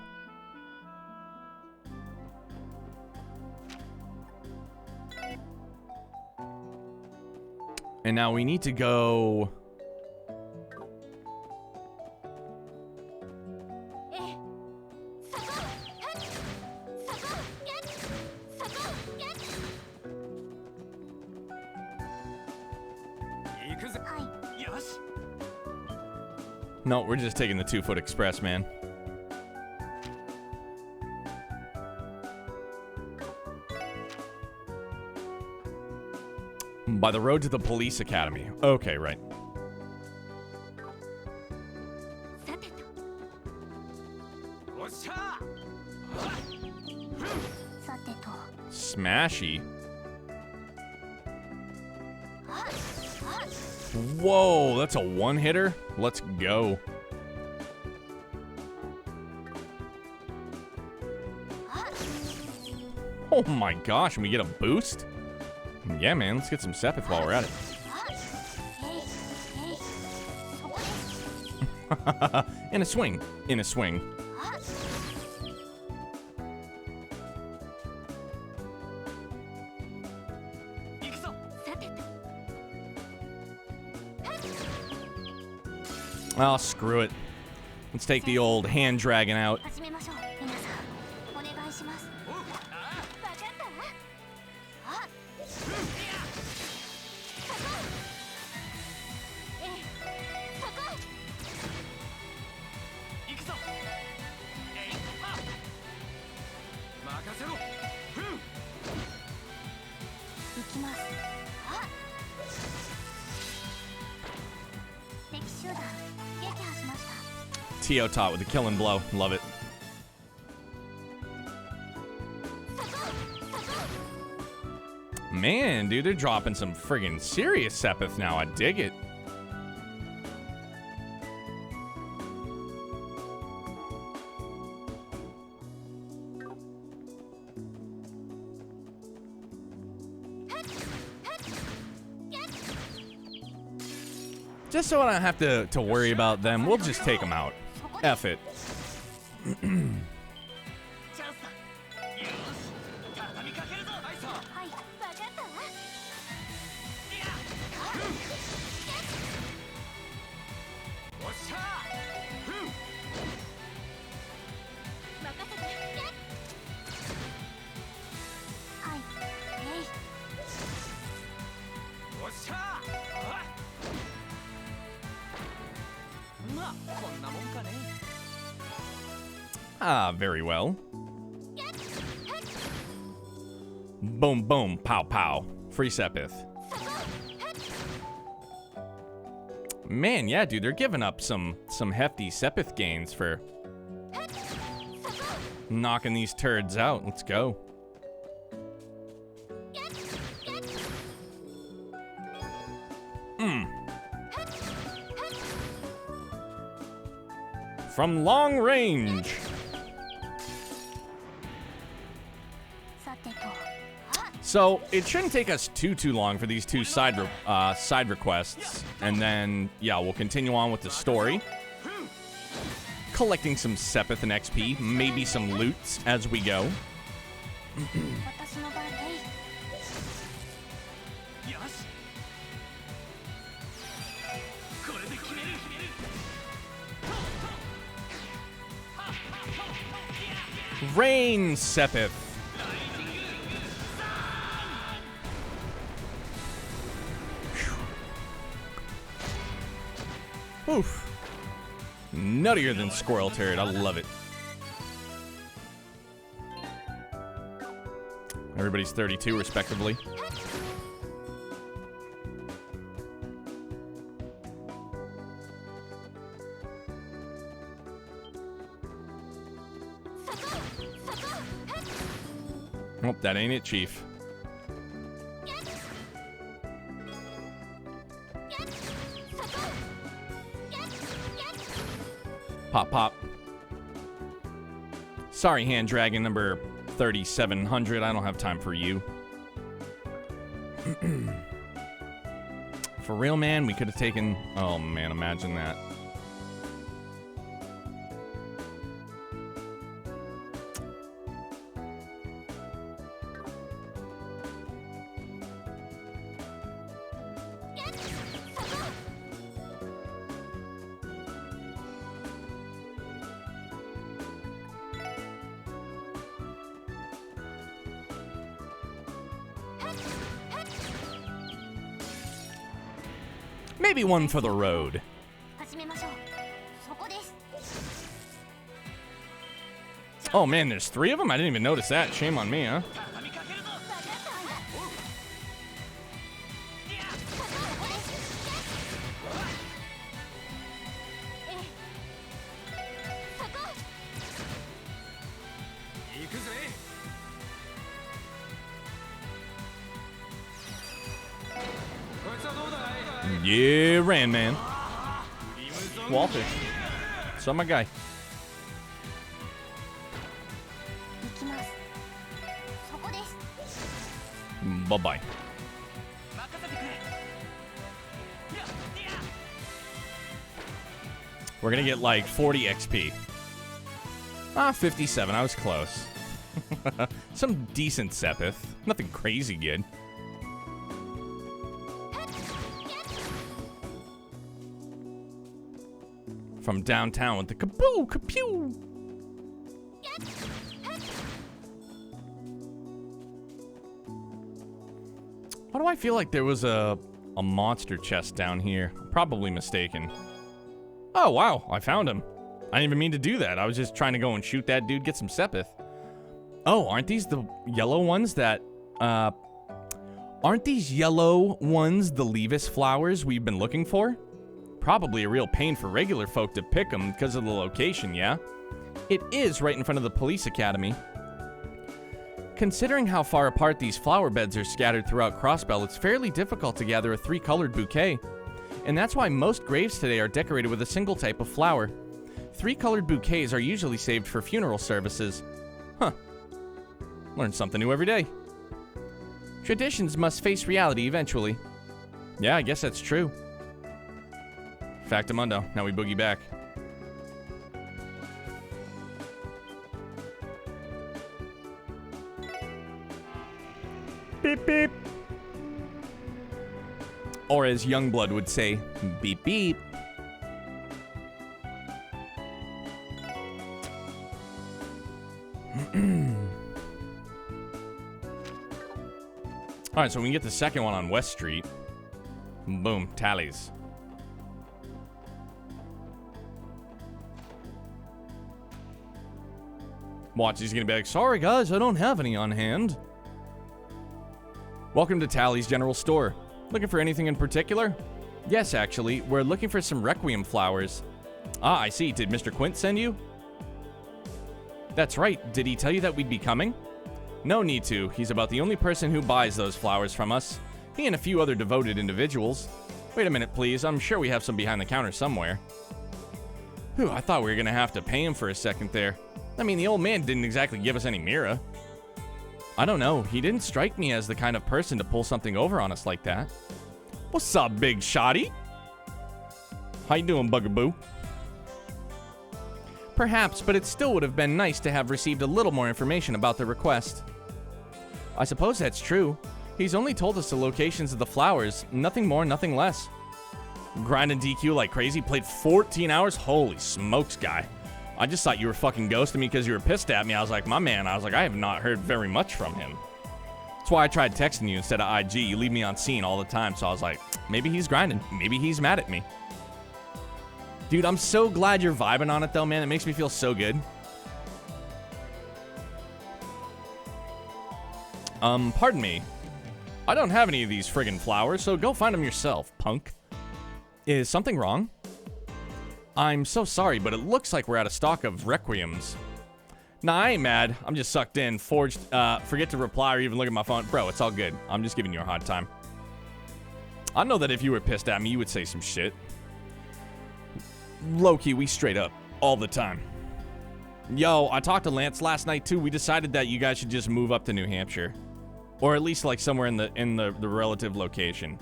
And now we need to go... No, we're just taking the 2-foot express, man. By the road to the police academy. Okay, right. Smashy. Whoa, that's a one-hitter? Let's go. Oh my gosh, and we get a boost? Yeah, man, let's get some Sepith while we're at it. In a swing. In a swing. Oh, screw it. Let's take the old hand dragging out. Teotot with the killing blow. Love it. Man, dude, they're dropping some friggin' serious Sepith now. I dig it. Just so I don't have to worry about them, we'll just take them out. F it. Ah, very well. Boom, boom, pow, pow. Free Sepith. Man, yeah, dude, they're giving up some hefty Sepith gains for knocking these turds out. Let's go. From long range. So it shouldn't take us too long for these two side requests, and then yeah, we'll continue on with the story, collecting some Sepith and XP, maybe some loots as we go. Rain Sepith. Oof. Nuttier than squirrel turd. I love it. Everybody's 32, respectively. Oh, that ain't it, Chief. Pop, pop. Sorry, hand dragon number 3700. I don't have time for you. For real, man, we could have taken... Oh, man, imagine that. Maybe one for the road. Oh man, there's 3 of them? I didn't even notice that. Shame on me, huh? Yeah, ran, man. Walter. So my guy. Bye-bye. We're gonna get like 40 XP. 57. I was close. Some decent Sepith. Nothing crazy good. From downtown with the kaboo, kapew. Why do I feel like there was a monster chest down here? I'm probably mistaken. Oh, wow. I found him. I didn't even mean to do that. I was just trying to go and shoot that dude, get some Sepith. Oh, aren't these the yellow ones that... Aren't these yellow ones the Levis flowers we've been looking for? Probably a real pain for regular folk to pick them because of the location, yeah? It is right in front of the police academy. Considering how far apart these flower beds are scattered throughout Crossbell, it's fairly difficult to gather a 3-colored bouquet. And that's why most graves today are decorated with a single type of flower. 3-colored bouquets are usually saved for funeral services. Huh. Learn something new every day. Traditions must face reality eventually. Yeah, I guess that's true. Factamundo. Now we boogie back. Beep, beep. Or as Youngblood would say, beep, beep. Alright, so we can get the second one on West Street. Boom, tallies. Watch, he's gonna be like, sorry guys, I don't have any on hand. Welcome to Tally's General Store. Looking for anything in particular? Yes, actually, we're looking for some Requiem flowers. Ah, I see. Did Mr. Quint send you? That's right. Did he tell you that we'd be coming? No need to. He's about the only person who buys those flowers from us. He and a few other devoted individuals. Wait a minute, please. I'm sure we have some behind the counter somewhere. Whew, I thought we were gonna have to pay him for a second there. I mean, the old man didn't exactly give us any mira. I don't know. He didn't strike me as the kind of person to pull something over on us like that. What's up, big shotty? How you doing, bugaboo? Perhaps, but it still would have been nice to have received a little more information about the request. I suppose that's true. He's only told us the locations of the flowers. Nothing more, nothing less. Grinding DQ like crazy. Played 14 hours? Holy smokes, guy. I just thought you were fucking ghosting me because you were pissed at me. I was like, my man, I have not heard very much from him. That's why I tried texting you instead of IG. You leave me on scene all the time, so I was like, maybe he's grinding. Maybe he's mad at me. Dude, I'm so glad you're vibing on it, though, man. It makes me feel so good. Pardon me. I don't have any of these friggin' flowers, so go find them yourself, punk. Is something wrong? I'm so sorry, but it looks like we're out of stock of requiems. Nah, I ain't mad. I'm just sucked in. Forged, forget to reply or even look at my phone. Bro, it's all good. I'm just giving you a hard time. I know that if you were pissed at me, you would say some shit. Low-key, we straight up. All the time. Yo, I talked to Lance last night, too. We decided that you guys should just move up to New Hampshire. Or at least, like, somewhere in the relative location.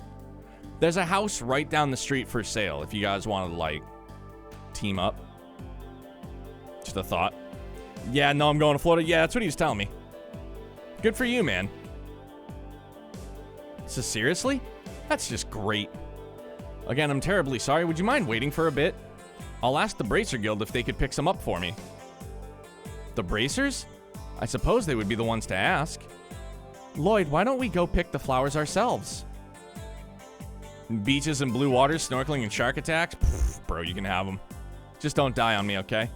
There's a house right down the street for sale if you guys want to, like, team up. Just a thought. Yeah, no, I'm going to Florida. Yeah, that's what he was telling me. Good for you, man. So seriously? That's just great. Again, I'm terribly sorry. Would you mind waiting for a bit? I'll ask the Bracer Guild if they could pick some up for me. The Bracers? I suppose they would be the ones to ask. Lloyd, why don't we go pick the flowers ourselves? Beaches and blue waters, snorkeling and shark attacks? Pfft, bro, you can have them. Just don't die on me, okay?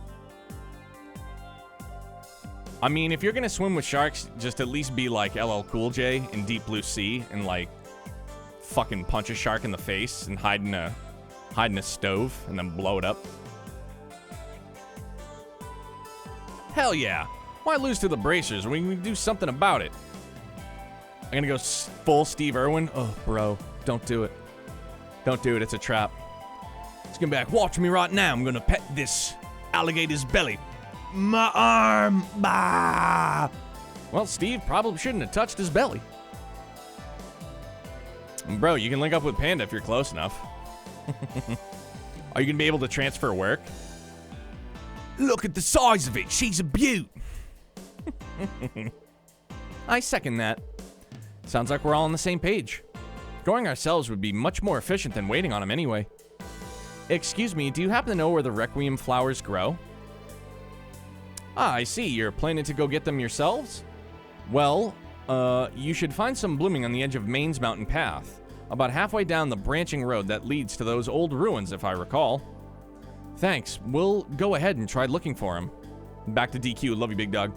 I mean, if you're gonna swim with sharks, just at least be like LL Cool J in Deep Blue Sea and like fucking punch a shark in the face and hide in a stove and then blow it up. Hell yeah. Why lose to the Bracers when we can do something about it? I'm gonna go full Steve Irwin. Oh, bro, don't do it. Don't do it, it's a trap. It's gonna be like, watch me right now. I'm gonna pet this alligator's belly. My arm! Bah! Well, Steve probably shouldn't have touched his belly. Bro, you can link up with Panda if you're close enough. Are you gonna be able to transfer work? Look at the size of it. She's a beaut. I second that. Sounds like we're all on the same page. Going ourselves would be much more efficient than waiting on him anyway. Excuse me, do you happen to know where the Requiem flowers grow? Ah, I see. You're planning to go get them yourselves? Well, you should find some blooming on the edge of Maine's Mountain Path, about halfway down the branching road that leads to those old ruins, if I recall. Thanks. We'll go ahead and try looking for him. Back to DQ. Love you, big dog.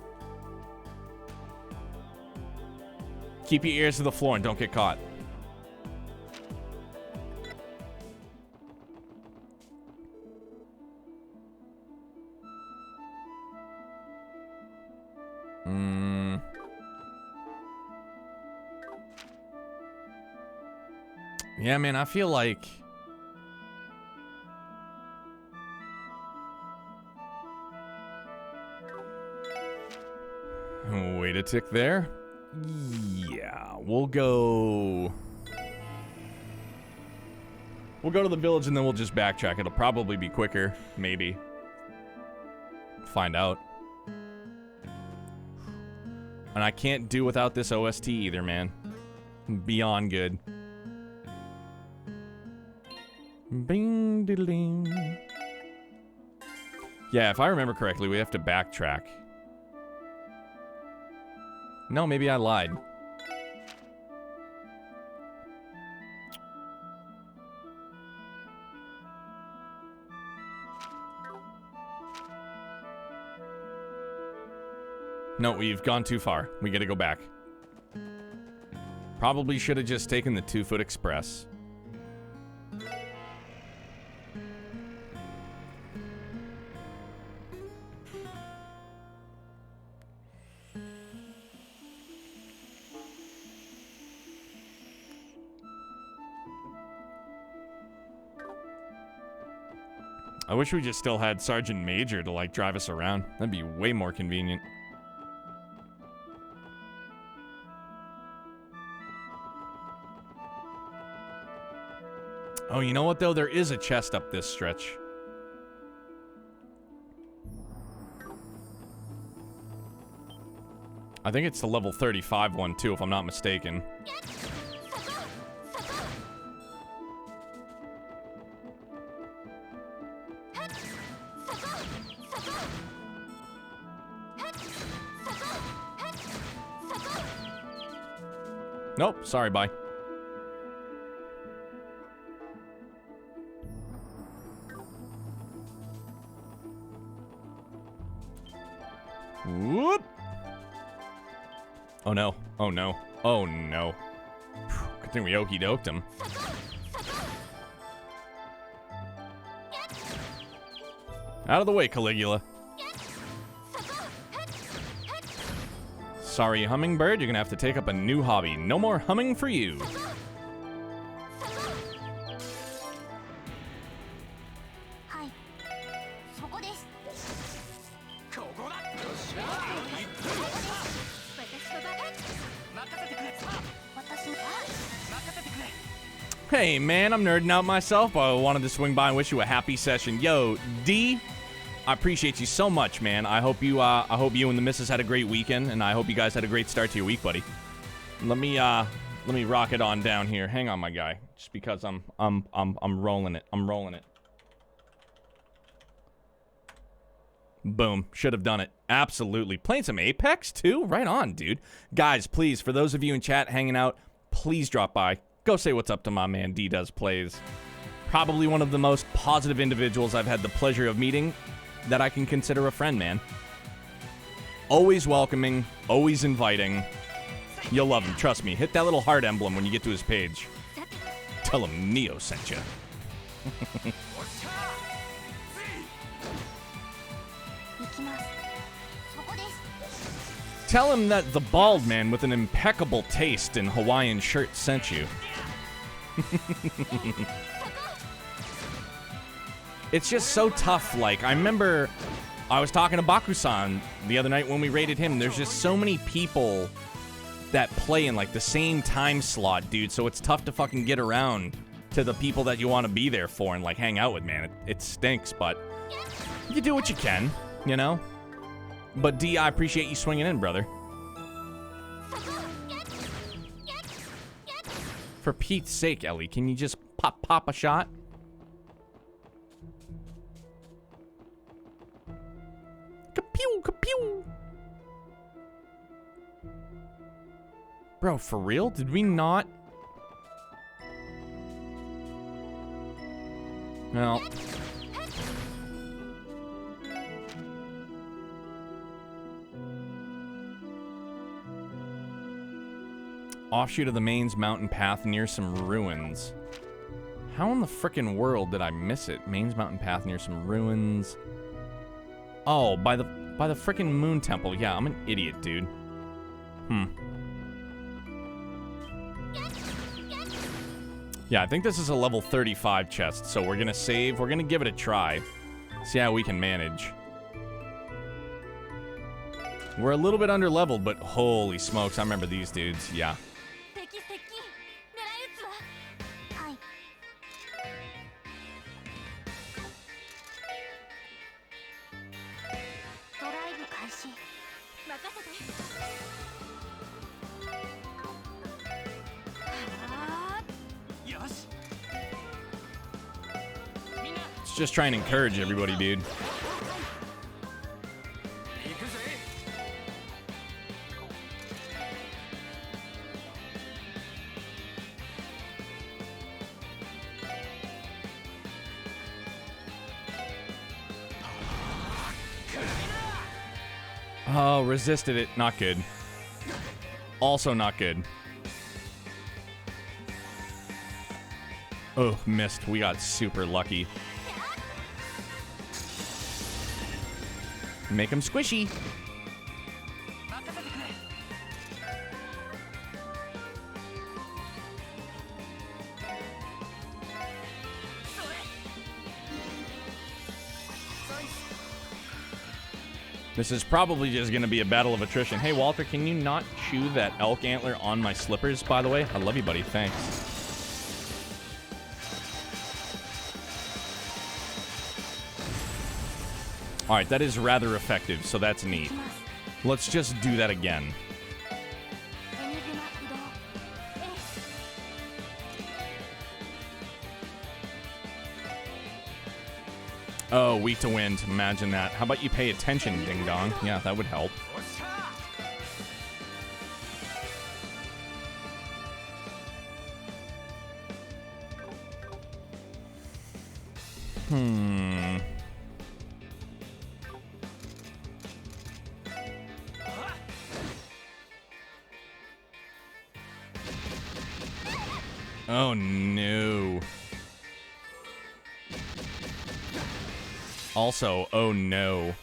Keep your ears to the floor and don't get caught. Yeah, man, I feel like... Wait a tick there. Yeah, we'll go... We'll go to the village and then we'll just backtrack. It'll probably be quicker, maybe. Find out. And I can't do without this OST either, man. Beyond good. Bing diddle ding. Yeah, if I remember correctly, we have to backtrack. No, maybe I lied. No, we've gone too far. We gotta go back. Probably should have just taken the 2-foot express. I wish we just still had Sergeant Major to, like, drive us around. That'd be way more convenient. Oh, you know what, though? There is a chest up this stretch. I think it's the level 35 one, too, if I'm not mistaken. Nope, sorry, bye. Whoop. Oh no. Oh no. Oh no. Good thing we okey doked him. Out of the way, Caligula. Sorry, hummingbird, you're gonna have to take up a new hobby. No more humming for you. Hey man, I'm nerding out myself, but I wanted to swing by and wish you a happy session. Yo, D, I appreciate you so much, man. I hope you and the missus had a great weekend, and I hope you guys had a great start to your week, buddy. Let me rock it on down here. Hang on, my guy, just because I'm rolling it. I'm rolling it. Boom. Should have done it. Absolutely. Playing some Apex too? Right on, dude. Guys, please, for those of you in chat hanging out, please drop by. Go say what's up to my man D Does Plays. Probably one of the most positive individuals I've had the pleasure of meeting that I can consider a friend, man. Always welcoming, always inviting. You'll love him, trust me. Hit that little heart emblem when you get to his page. Tell him Neo sent you. Tell him that the bald man with an impeccable taste in Hawaiian shirt sent you. It's just so tough. Like, I remember I was talking to Baku-san the other night when we raided him. There's just so many people that play in, like, the same time slot, dude. So it's tough to fucking get around to the people that you want to be there for and, like, hang out with, man. It stinks, but you do what you can, you know? But D, I appreciate you swinging in, brother. For Pete's sake, Ellie, can you just pop a shot? Kapew, kapew. Bro, for real? Did we not? Well. Offshoot of the mains mountain path near some ruins. How in the frickin' world did I miss it? Mains mountain path near some ruins. Oh, by the frickin' moon temple. Yeah, I'm an idiot, dude. Yeah, I think this is a level 35 chest, so we're gonna save. We're gonna give it a try. See how we can manage. We're a little bit under leveled, but holy smokes, I remember these dudes. Yeah. Just try and encourage everybody, dude. Oh, resisted it. Not good. Also not good. Oh, missed. We got super lucky. Make him squishy. This is probably just going to be a battle of attrition. Hey, Walter, can you not chew that elk antler on my slippers, by the way? I love you, buddy. Thanks. All right, that is rather effective, so that's neat. Let's just do that again. Oh, weak to wind. Imagine that. How about you pay attention, ding dong? Yeah, that would help. Oh, no. Also, oh, no.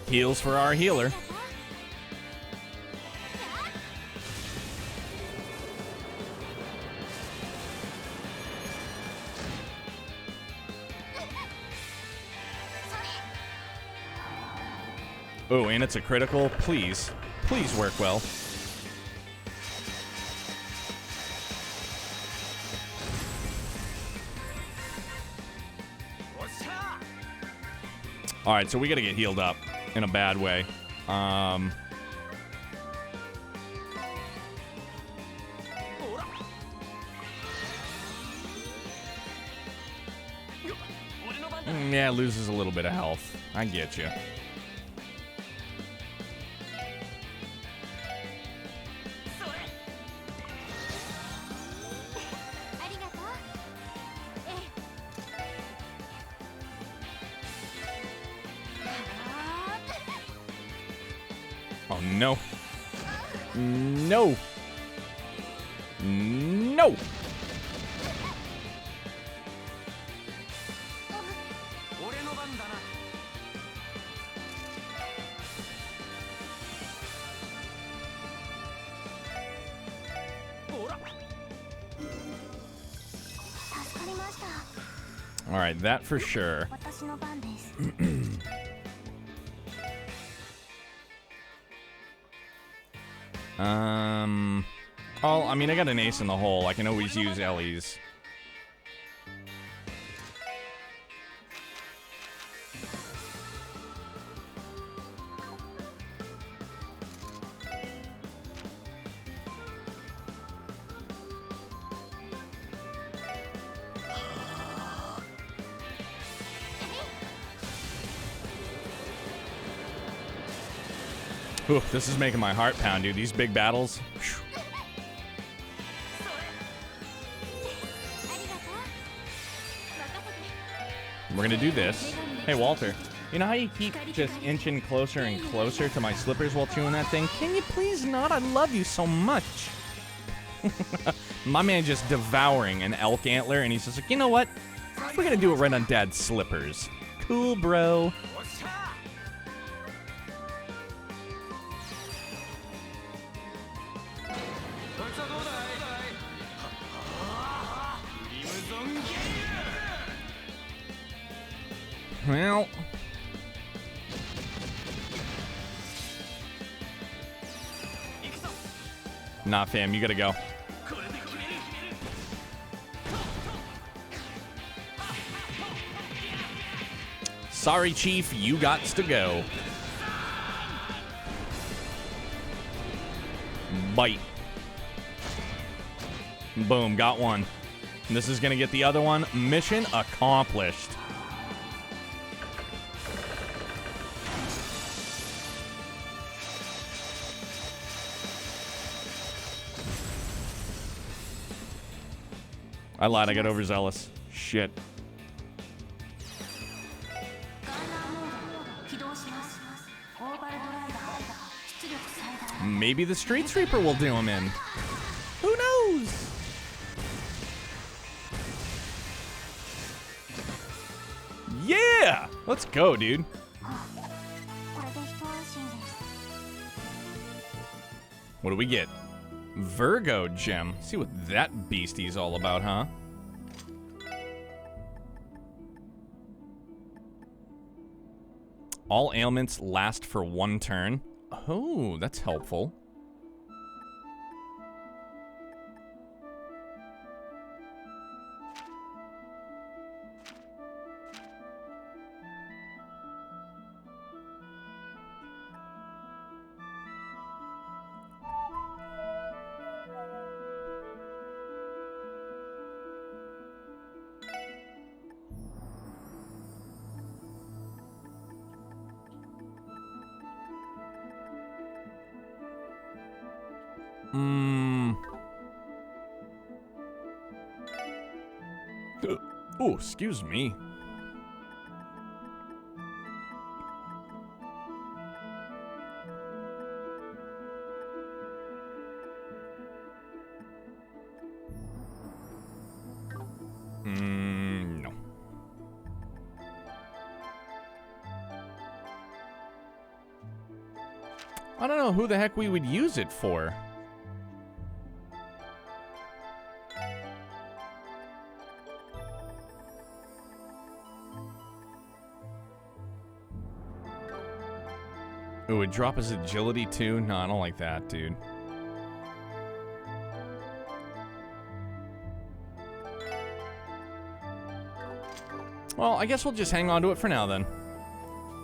Heals for our healer. Oh, and it's a critical. Please. Please work well. Alright, so we gotta get healed up in a bad way. Yeah, loses a little bit of health. I get you. Oh, no. No. No. All right, that for sure. Oh, I mean, I got an ace in the hole. I can always use Ellie's. Ooh, this is making my heart pound, dude. These big battles. Whew. We're gonna do this. Hey, Walter. You know how you keep just inching closer and closer to my slippers while chewing that thing? Can you please not? I love you so much. My man just devouring an elk antler, and he's just like, you know what? We're gonna do it right on Dad's slippers. Cool, bro. Well, nah, fam, you gotta go. Sorry, Chief, you gots to go. Bite. Boom, got one. And this is gonna get the other one. Mission accomplished. I lied, I got overzealous. Shit. Maybe the Street Sweeper will do him in. Who knows? Yeah! Let's go, dude. What do we get? Virgo gem. See what that beastie's all about, huh? All ailments last for 1 turn. Oh, that's helpful. Oh, excuse me. No. I don't know who the heck we would use it for. It would drop his agility too? No, I don't like that, dude. Well, I guess we'll just hang on to it for now then.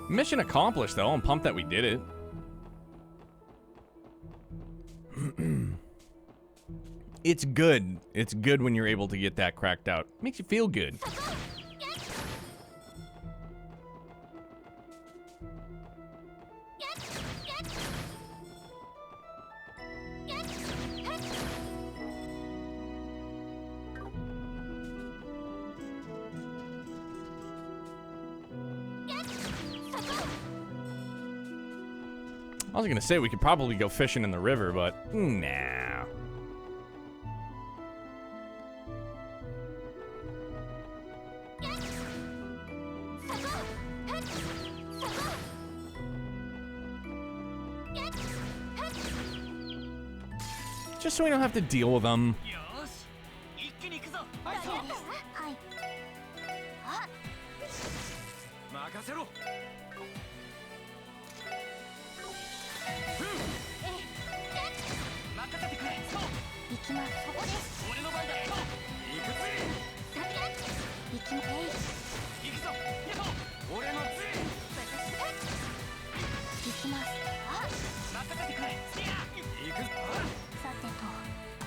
Mission accomplished though. I'm pumped that we did it. It's good. It's good when you're able to get that cracked out. Makes you feel good. I was gonna say we could probably go fishing in the river, but nah. Just so we don't have to deal with them.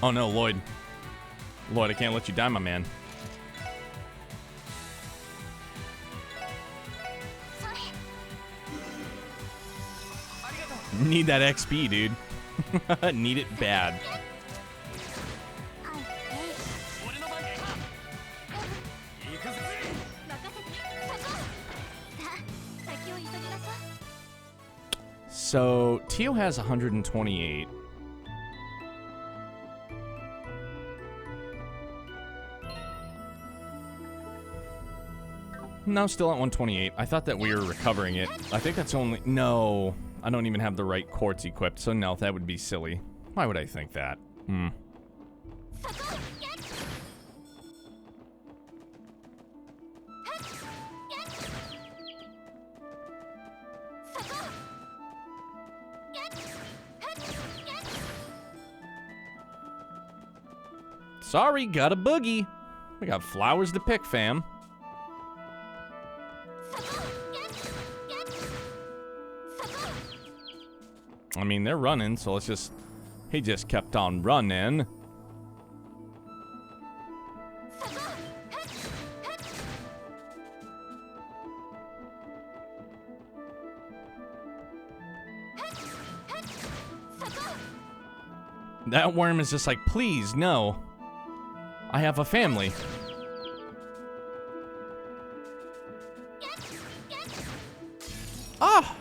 Oh no, Lloyd. Lloyd, I can't let you die, my man. Need that XP, dude. Need it bad. So, Tio has 128. No, still at 128. I thought that we were recovering it. I think that's only... No, I don't even have the right quartz equipped, so no, that would be silly. Why would I think that? Sorry, got a boogie. We got flowers to pick, fam. I mean, they're running, so let's just... He just kept on running. That worm is just like, please, no. I have a family. Ah!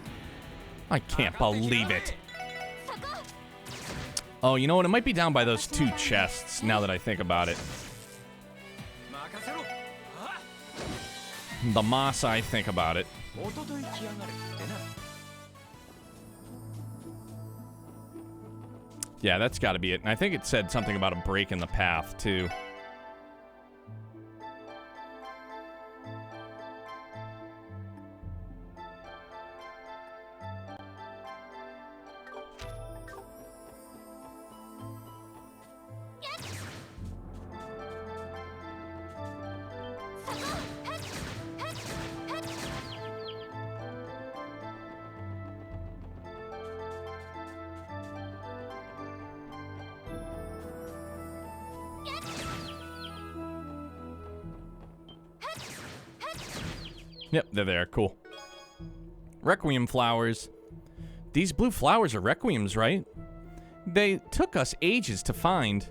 I can't believe it. Oh, you know what? It might be down by those two chests, now that I think about it. The moss, I think about it. Yeah, that's got to be it. And I think it said something about a break in the path, too. Yep, they're there. Cool. Requiem flowers. These blue flowers are requiems, right? They took us ages to find.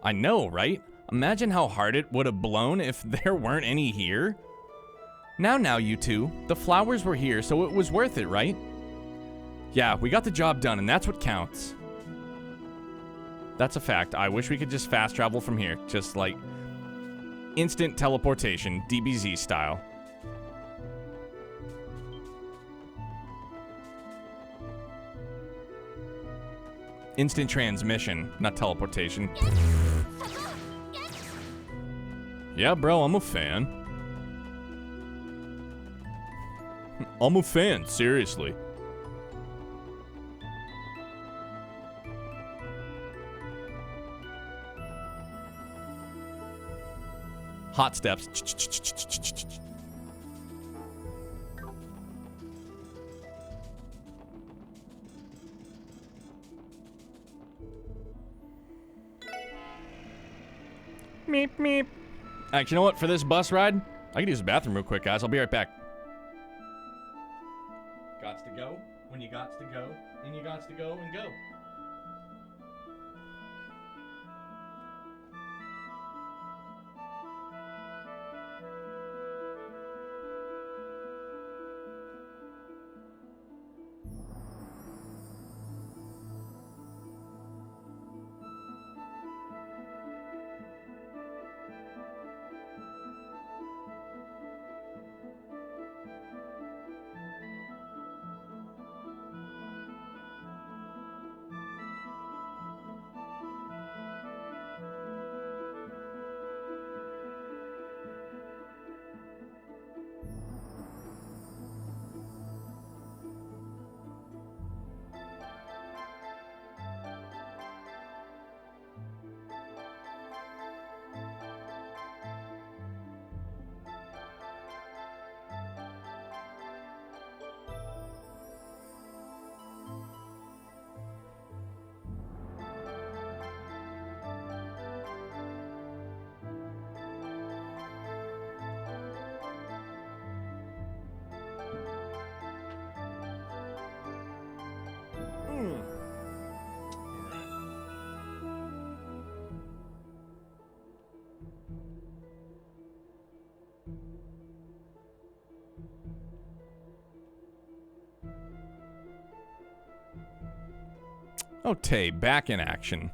I know, right? Imagine how hard it would have blown if there weren't any here. Now, you two. The flowers were here, so it was worth it, right? Yeah, we got the job done, and that's what counts. That's a fact. I wish we could just fast travel from here. Just like instant teleportation, DBZ style. Instant transmission, not teleportation. Yeah, bro, I'm a fan. I'm a fan, seriously. Hot steps. Meep, meep. Alright, you know what? For this bus ride, I can use the bathroom real quick, guys. I'll be right back. Gots to go when you gots to go, and you gots to go and go. Oh, Tay, back in action.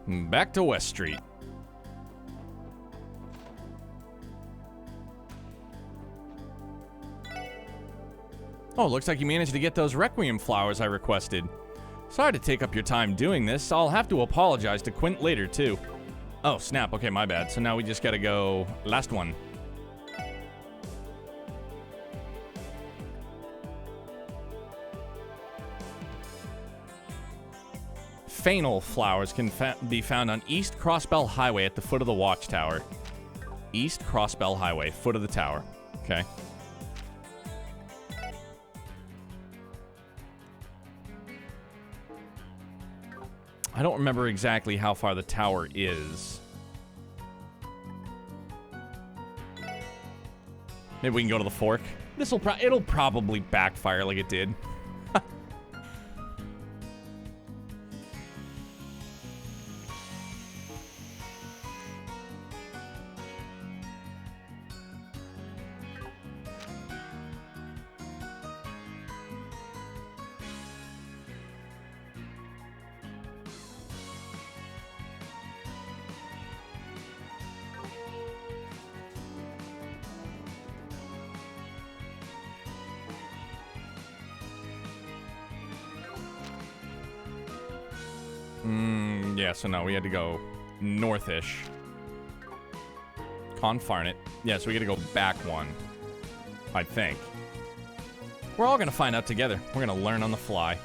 Back to West Street. Oh, looks like you managed to get those Requiem flowers I requested. Sorry to take up your time doing this. I'll have to apologize to Quint later, too. Oh, snap. Okay, my bad. So now we just gotta go last one. Fennel flowers can be found on East Crossbell Highway at the foot of the watchtower. East Crossbell Highway, foot of the tower. Okay. I don't remember exactly how far the tower is. Maybe we can go to the fork. It'll probably backfire like it did. Yeah, so no, we had to go northish. Confarn it. Yeah, so we got to go back one. I think. We're all going to find out together. We're going to learn on the fly.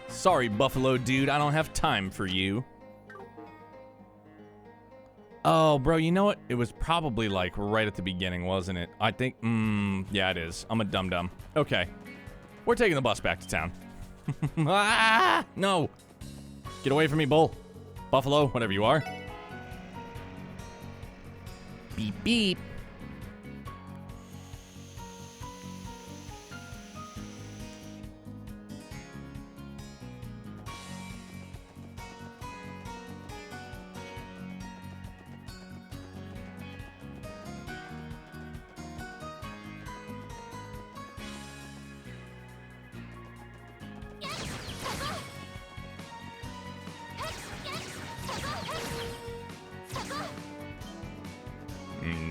Sorry, Buffalo dude, I don't have time for you. Oh, bro, you know what? It was probably, like, right at the beginning, wasn't it? I think, yeah, it is. I'm a dum-dum. Okay. We're taking the bus back to town. Ah! No! Get away from me, bull. Buffalo, whatever you are. Beep, beep.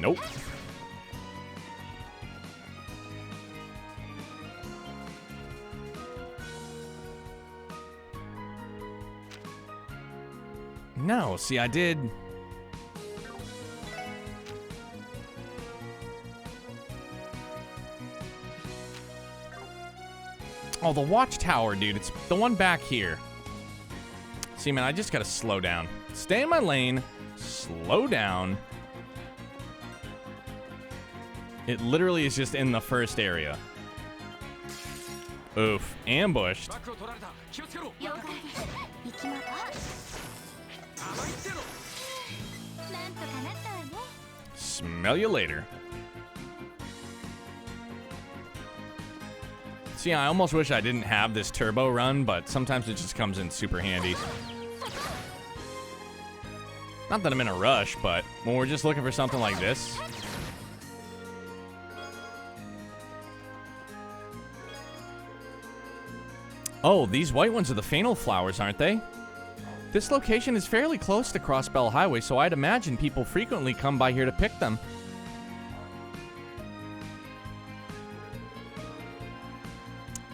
Nope. No, see, I did. Oh, the watchtower, dude. It's the one back here. See, man, I just gotta slow down. Stay in my lane. Slow down. It literally is just in the first area. Oof. Ambushed. Smell you later. See, I almost wish I didn't have this turbo run, but sometimes it just comes in super handy. Not that I'm in a rush, but when we're just looking for something like this. Oh, these white ones are the Fanal flowers, aren't they? This location is fairly close to Crossbell Highway, so I'd imagine people frequently come by here to pick them.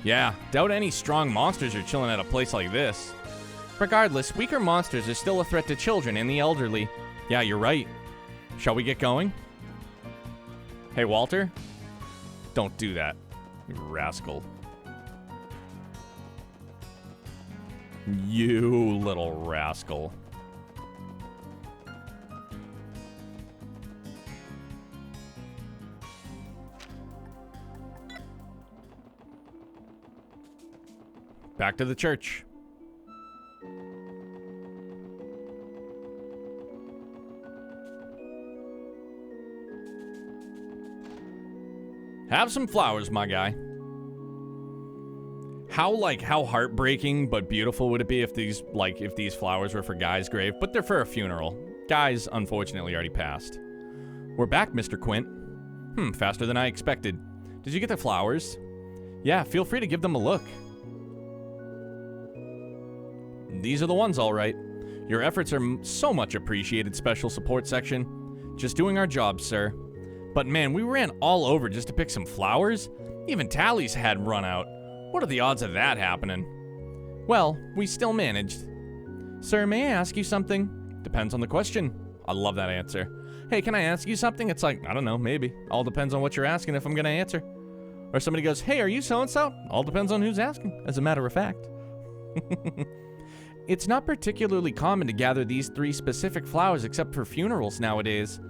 Yeah, doubt any strong monsters are chilling at a place like this. Regardless, weaker monsters are still a threat to children and the elderly. Yeah, you're right. Shall we get going? Hey, Walter? Don't do that, you rascal. You little rascal. Back to the church. Have some flowers, my guy. How heartbreaking but beautiful would it be if these flowers were for Guy's grave, but they're for a funeral. Guy's unfortunately already passed. We're back, Mr. Quint. Faster than I expected. Did you get the flowers? Yeah, feel free to give them a look. These are the ones, all right. Your efforts are so much appreciated, Special Support Section. Just doing our job, sir. But man, we ran all over just to pick some flowers? Even Tally's had run out. What are the odds of that happening? Well, we still managed. Sir, may I ask you something? Depends on the question. I love that answer. Hey, can I ask you something? It's like, I don't know, maybe. All depends on what you're asking if I'm gonna answer. Or somebody goes, hey, are you so-and-so? All depends on who's asking, as a matter of fact. It's not particularly common to gather these 3 specific flowers except for funerals nowadays.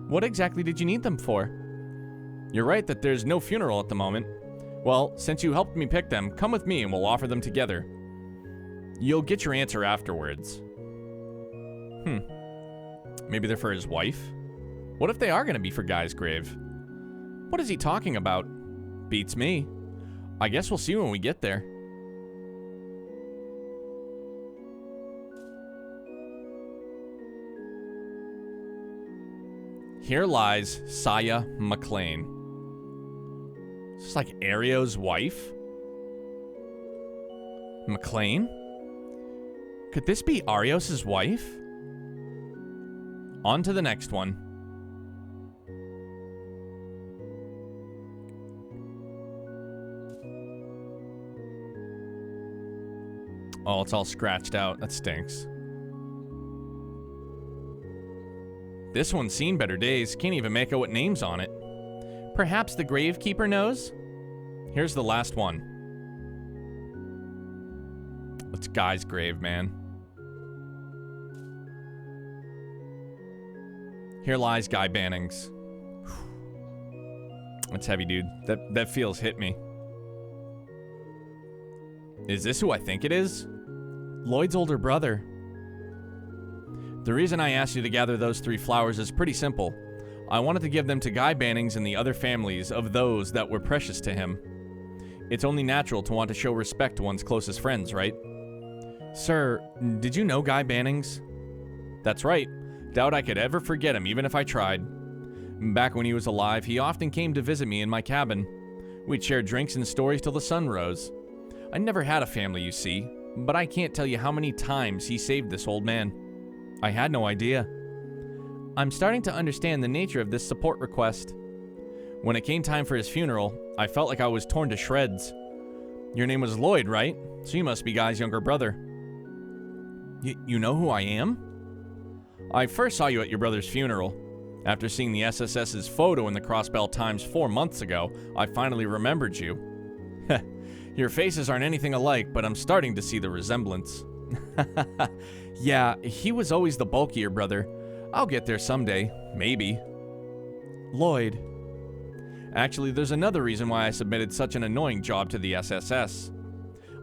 What exactly did you need them for? You're right that there's no funeral at the moment. Well, since you helped me pick them, come with me and we'll offer them together. You'll get your answer afterwards. Maybe they're for his wife? What if they are gonna be for Guy's grave? What is he talking about? Beats me. I guess we'll see when we get there. Here lies Saya McLean. It's like Ario's wife? McLean? Could this be Arios's wife? On to the next one. Oh, it's all scratched out. That stinks. This one's seen better days. Can't even make out what name's on it. Perhaps the gravekeeper knows? Here's the last one. It's Guy's grave, man. Here lies Guy Bannings. That's heavy, dude. That feels hit me. Is this who I think it is? Lloyd's older brother. The reason I asked you to gather those 3 flowers is pretty simple. I wanted to give them to Guy Bannings and the other families of those that were precious to him. It's only natural to want to show respect to one's closest friends, right? Sir, did you know Guy Bannings? That's right. Doubt I could ever forget him, even if I tried. Back when he was alive, he often came to visit me in my cabin. We'd share drinks and stories till the sun rose. I never had a family, you see, but I can't tell you how many times he saved this old man. I had no idea. I'm starting to understand the nature of this support request. When it came time for his funeral, I felt like I was torn to shreds. Your name was Lloyd, right? So you must be Guy's younger brother. You know who I am? I first saw you at your brother's funeral. After seeing the SSS's photo in the Crossbell Times 4 months ago, I finally remembered you. Your faces aren't anything alike, but I'm starting to see the resemblance. Yeah, he was always the bulkier brother. I'll get there someday, maybe. Lloyd. Actually, there's another reason why I submitted such an annoying job to the SSS.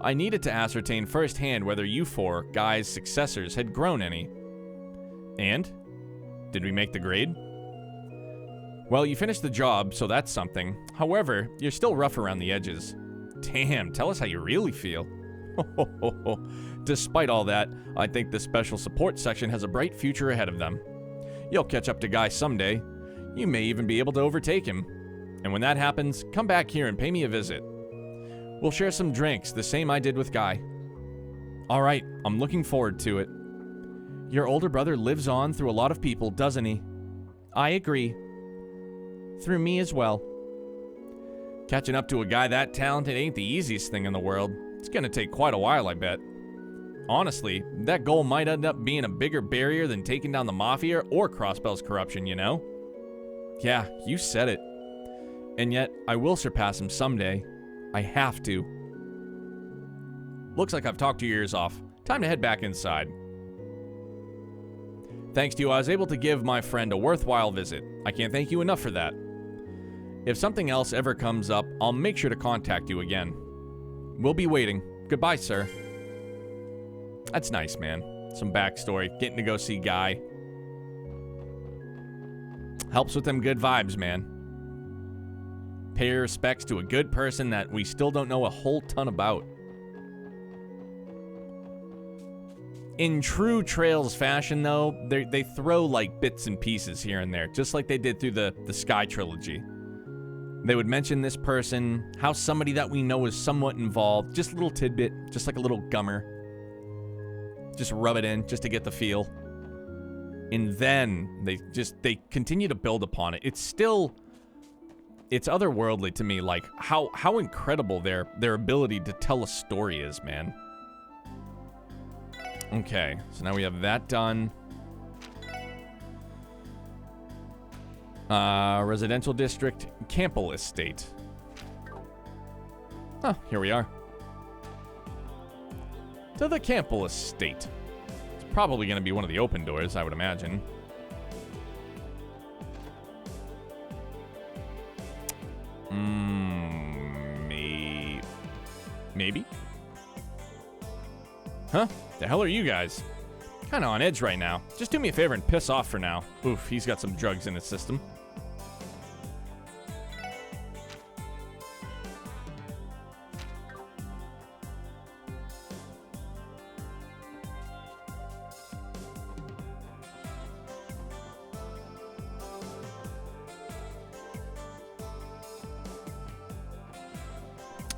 I needed to ascertain firsthand whether you four, Guy's successors, had grown any. And? Did we make the grade? Well, you finished the job, so that's something. However, you're still rough around the edges. Damn, tell us how you really feel. Despite all that, I think the special support section has a bright future ahead of them. You'll catch up to Guy someday. You may even be able to overtake him. And when that happens, come back here and pay me a visit. We'll share some drinks, the same I did with Guy. All right, I'm looking forward to it. Your older brother lives on through a lot of people, doesn't he? I agree. Through me as well. Catching up to a guy that talented ain't the easiest thing in the world. It's gonna take quite a while, I bet. Honestly, that goal might end up being a bigger barrier than taking down the Mafia or Crossbell's corruption, you know? Yeah, you said it. And yet, I will surpass him someday. I have to. Looks like I've talked your ears off. Time to head back inside. Thanks to you, I was able to give my friend a worthwhile visit. I can't thank you enough for that. If something else ever comes up, I'll make sure to contact you again. We'll be waiting. Goodbye, sir. That's nice, man. Some backstory. Getting to go see Guy. Helps with them good vibes, man. Pay your respects to a good person that we still don't know a whole ton about. In true Trails fashion, though, they throw like bits and pieces here and there, just like they did through the Sky trilogy. They would mention this person, how somebody that we know is somewhat involved, just a little tidbit, just like a little gummer. Just rub it in, just to get the feel. And then they continue to build upon it. It's otherworldly to me, like how incredible their ability to tell a story is, man. Okay, so now we have that done. Residential district, Campbell Estate. Oh, here we are. To the Campbell Estate. It's probably going to be one of the open doors, I would imagine. Maybe? Huh? The hell are you guys? Kinda on edge right now. Just do me a favor and piss off for now. Oof, he's got some drugs in his system.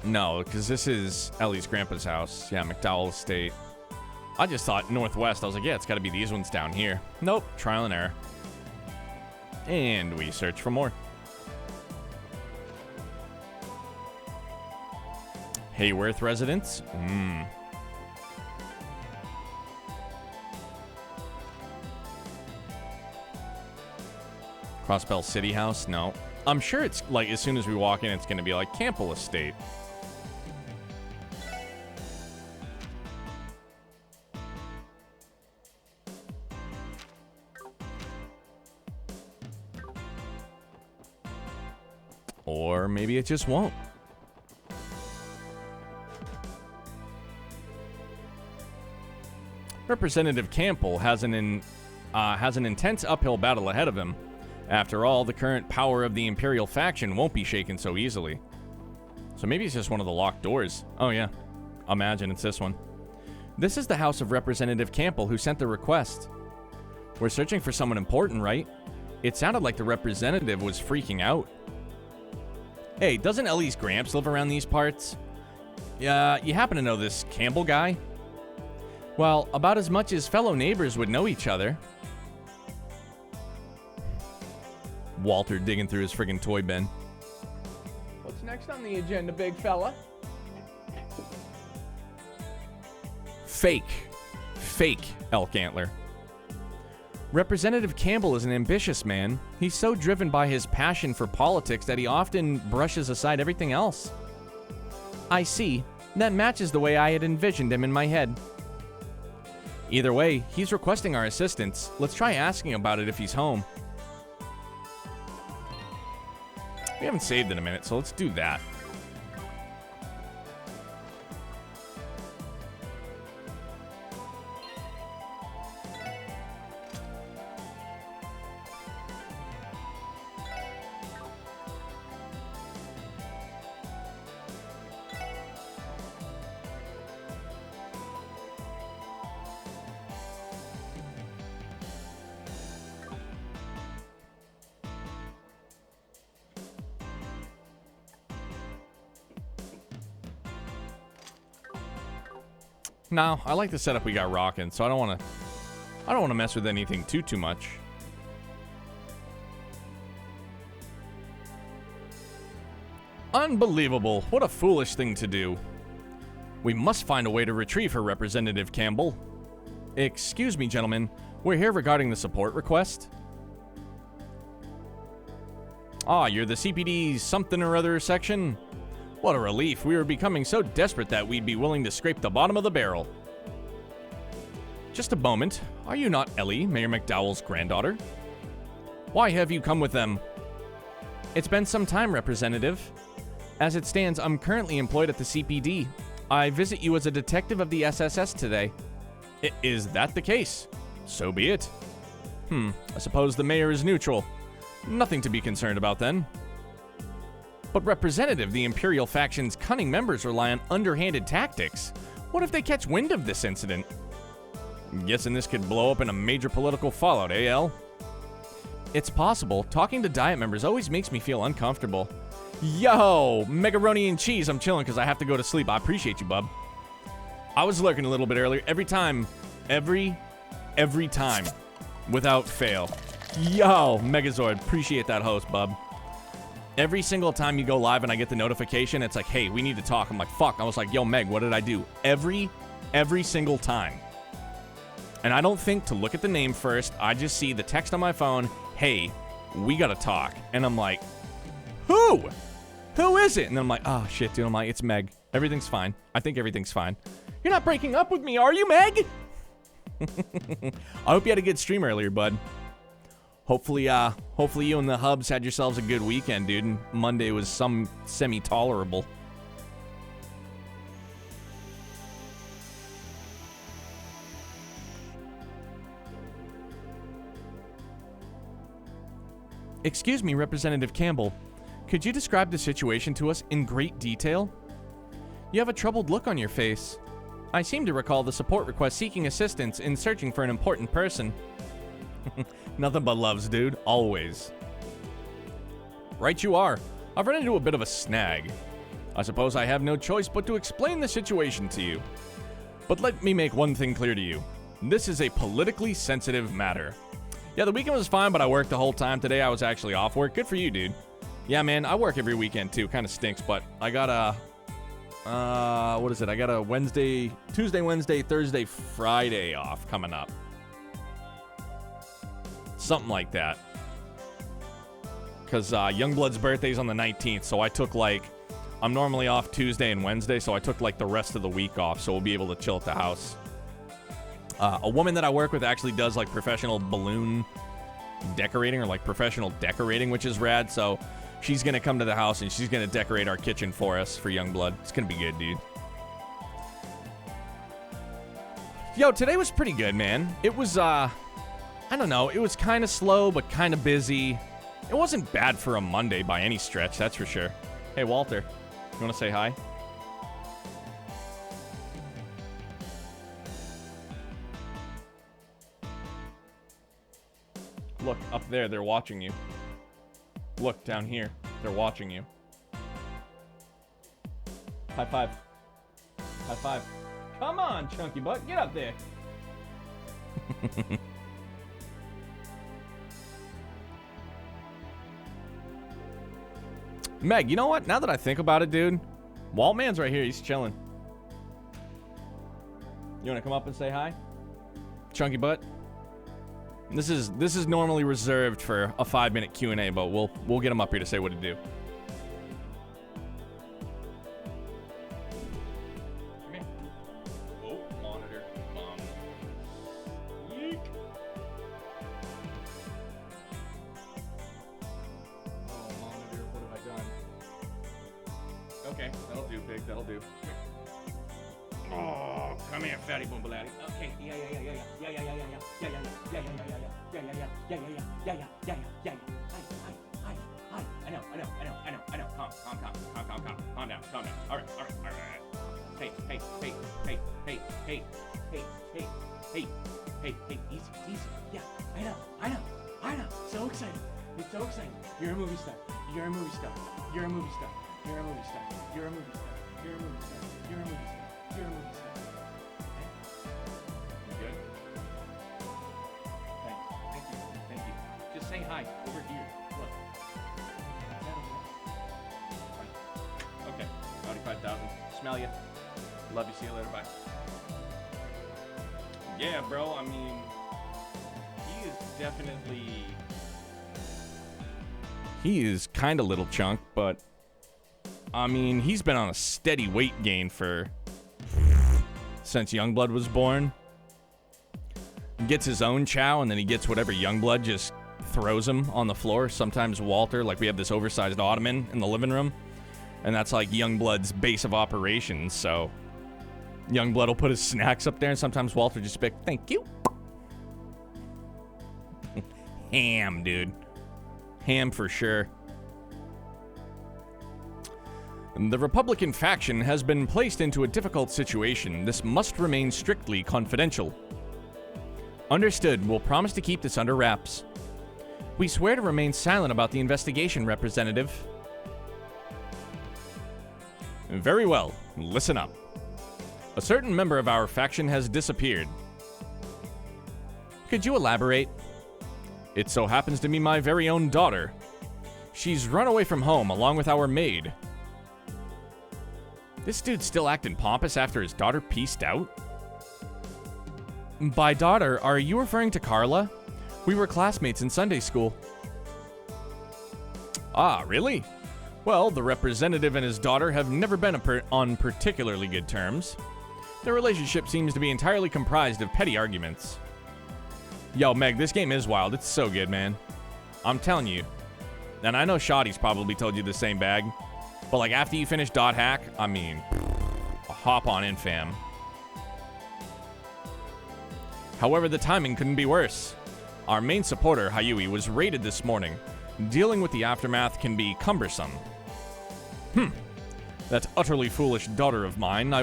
No, because this is Ellie's grandpa's house. Yeah, McDowell Estate. I just thought northwest. I was like, yeah, it's got to be these ones down here. Nope, trial and error. And we search for more. Hayworth residence? Crossbell City House? No. I'm sure it's like, as soon as we walk in, it's going to be like Campbell Estate. Or maybe it just won't. Representative Campbell has an intense uphill battle ahead of him. After all, the current power of the Imperial faction won't be shaken so easily. So maybe it's just one of the locked doors. Oh yeah, imagine it's this one. This is the house of Representative Campbell who sent the request. We're searching for someone important, right? It sounded like the representative was freaking out. Hey, doesn't Ellie's Gramps live around these parts? Yeah, you happen to know this Campbell guy? Well, about as much as fellow neighbors would know each other. Walter digging through his friggin' toy bin. What's next on the agenda, big fella? Fake elk antler. Representative Campbell is an ambitious man. He's so driven by his passion for politics that he often brushes aside everything else. I see. That matches the way I had envisioned him in my head. Either way, he's requesting our assistance. Let's try asking about it if he's home. We haven't saved in a minute, so let's do that. No, I like the setup we got rocking, so I don't want to mess with anything too much. Unbelievable. What a foolish thing to do. We must find a way to retrieve her, Representative Campbell. Excuse me, gentlemen. We're here regarding the support request. Ah, you're the CPD something or other section? What a relief. We were becoming so desperate that we'd be willing to scrape the bottom of the barrel. Just a moment. Are you not Ellie, Mayor McDowell's granddaughter? Why have you come with them? It's been some time, Representative. As it stands, I'm currently employed at the CPD. I visit you as a detective of the SSS today. Is that the case? So be it. I suppose the mayor is neutral. Nothing to be concerned about then. But Representative, the Imperial faction's cunning members rely on underhanded tactics. What if they catch wind of this incident? I'm guessing this could blow up in a major political fallout, El? It's possible. Talking to Diet members always makes me feel uncomfortable. Yo, macaroni and cheese, I'm chilling because I have to go to sleep. I appreciate you, bub. I was lurking a little bit earlier. Every time, without fail. Yo, Megazord, appreciate that host, bub. Every single time you go live and I get the notification, it's like, hey, we need to talk. I'm like, fuck. I was like, yo, Meg, what did I do? Every single time. And I don't think to look at the name first. I just see the text on my phone, hey, we gotta talk. And I'm like, who? Who is it? And then I'm like, oh, shit, dude. I'm like, it's Meg. Everything's fine. I think everything's fine. You're not breaking up with me, are you, Meg? I hope you had a good stream earlier, bud. Hopefully you and the hubs had yourselves a good weekend, dude, and Monday was some semi-tolerable. Excuse me, Representative Campbell. Could you describe the situation to us in great detail? You have a troubled look on your face. I seem to recall the support request seeking assistance in searching for an important person. Nothing but loves, dude. Always. Right you are. I've run into a bit of a snag. I suppose I have no choice but to explain the situation to you. But let me make one thing clear to you. This is a politically sensitive matter. Yeah, the weekend was fine, but I worked the whole time. Today I was actually off work. Good for you, dude. Yeah, man, I work every weekend too. Kind of stinks, but I got a... what is it? I got a Tuesday, Wednesday, Thursday, Friday off coming up. Something like that. Because Youngblood's birthday's on the 19th, so I took I'm normally off Tuesday and Wednesday, so I took the rest of the week off, so we'll be able to chill at the house. A woman that I work with actually does professional balloon decorating or professional decorating, which is rad, so she's going to come to the house and she's going to decorate our kitchen for us for Youngblood. It's going to be good, dude. Yo, today was pretty good, man. It was, I don't know, it was kind of slow, but kind of busy. It wasn't bad for a Monday by any stretch, that's for sure. Hey, Walter, you want to say hi? Look, up there, they're watching you. Look, down here, they're watching you. High five. High five. Come on, chunky butt, get up there. Meg, you know what? Now that I think about it, dude, Waltman's right here. He's chilling. You want to come up and say hi? Chunky butt? This is normally reserved for a 5-minute Q&A, but we'll get him up here to say what to do. Come here. Oh, monitor. Yeek. Oh, monitor, what have I done? Okay, that'll do, pig. That'll do. Oh, come here, fatty boombalatti. Okay, yeah. I know. Calm down. All right. Hey, easy. Yeah, I know. So excited. It's so exciting. You're a movie star. You're a movie star. You good? Thank you. Just say hi over here. Look. Okay, 95,000. Smell ya. Love you. See you later. Bye. Yeah, bro. I mean, he is definitely. He is kind of little chunk, but I mean, he's been on a steady weight gain since Youngblood was born. He gets his own chow, and then he gets whatever Youngblood just throws him on the floor. Sometimes Walter, like we have this oversized ottoman in the living room, and that's like Youngblood's base of operations. So Youngblood will put his snacks up there, and sometimes Walter just be like, thank you. Ham, dude. Ham for sure. The Republican faction has been placed into a difficult situation. This must remain strictly confidential. Understood. We'll promise to keep this under wraps. We swear to remain silent about the investigation, Representative. Very well. Listen up. A certain member of our faction has disappeared. Could you elaborate? It so happens to be my very own daughter. She's run away from home along with our maid. This dude's still acting pompous after his daughter pieced out? By daughter, are you referring to Carla? We were classmates in Sunday school. Ah, really? Well, the representative and his daughter have never been on particularly good terms. Their relationship seems to be entirely comprised of petty arguments. Yo, Meg, this game is wild. It's so good, man. I'm telling you. And I know Shoddy's probably told you the same bag. But, like, after you finish Dot Hack, I mean, hop on in, fam. However, the timing couldn't be worse. Our main supporter, Hayui, was raided this morning. Dealing with the aftermath can be cumbersome. That utterly foolish daughter of mine, I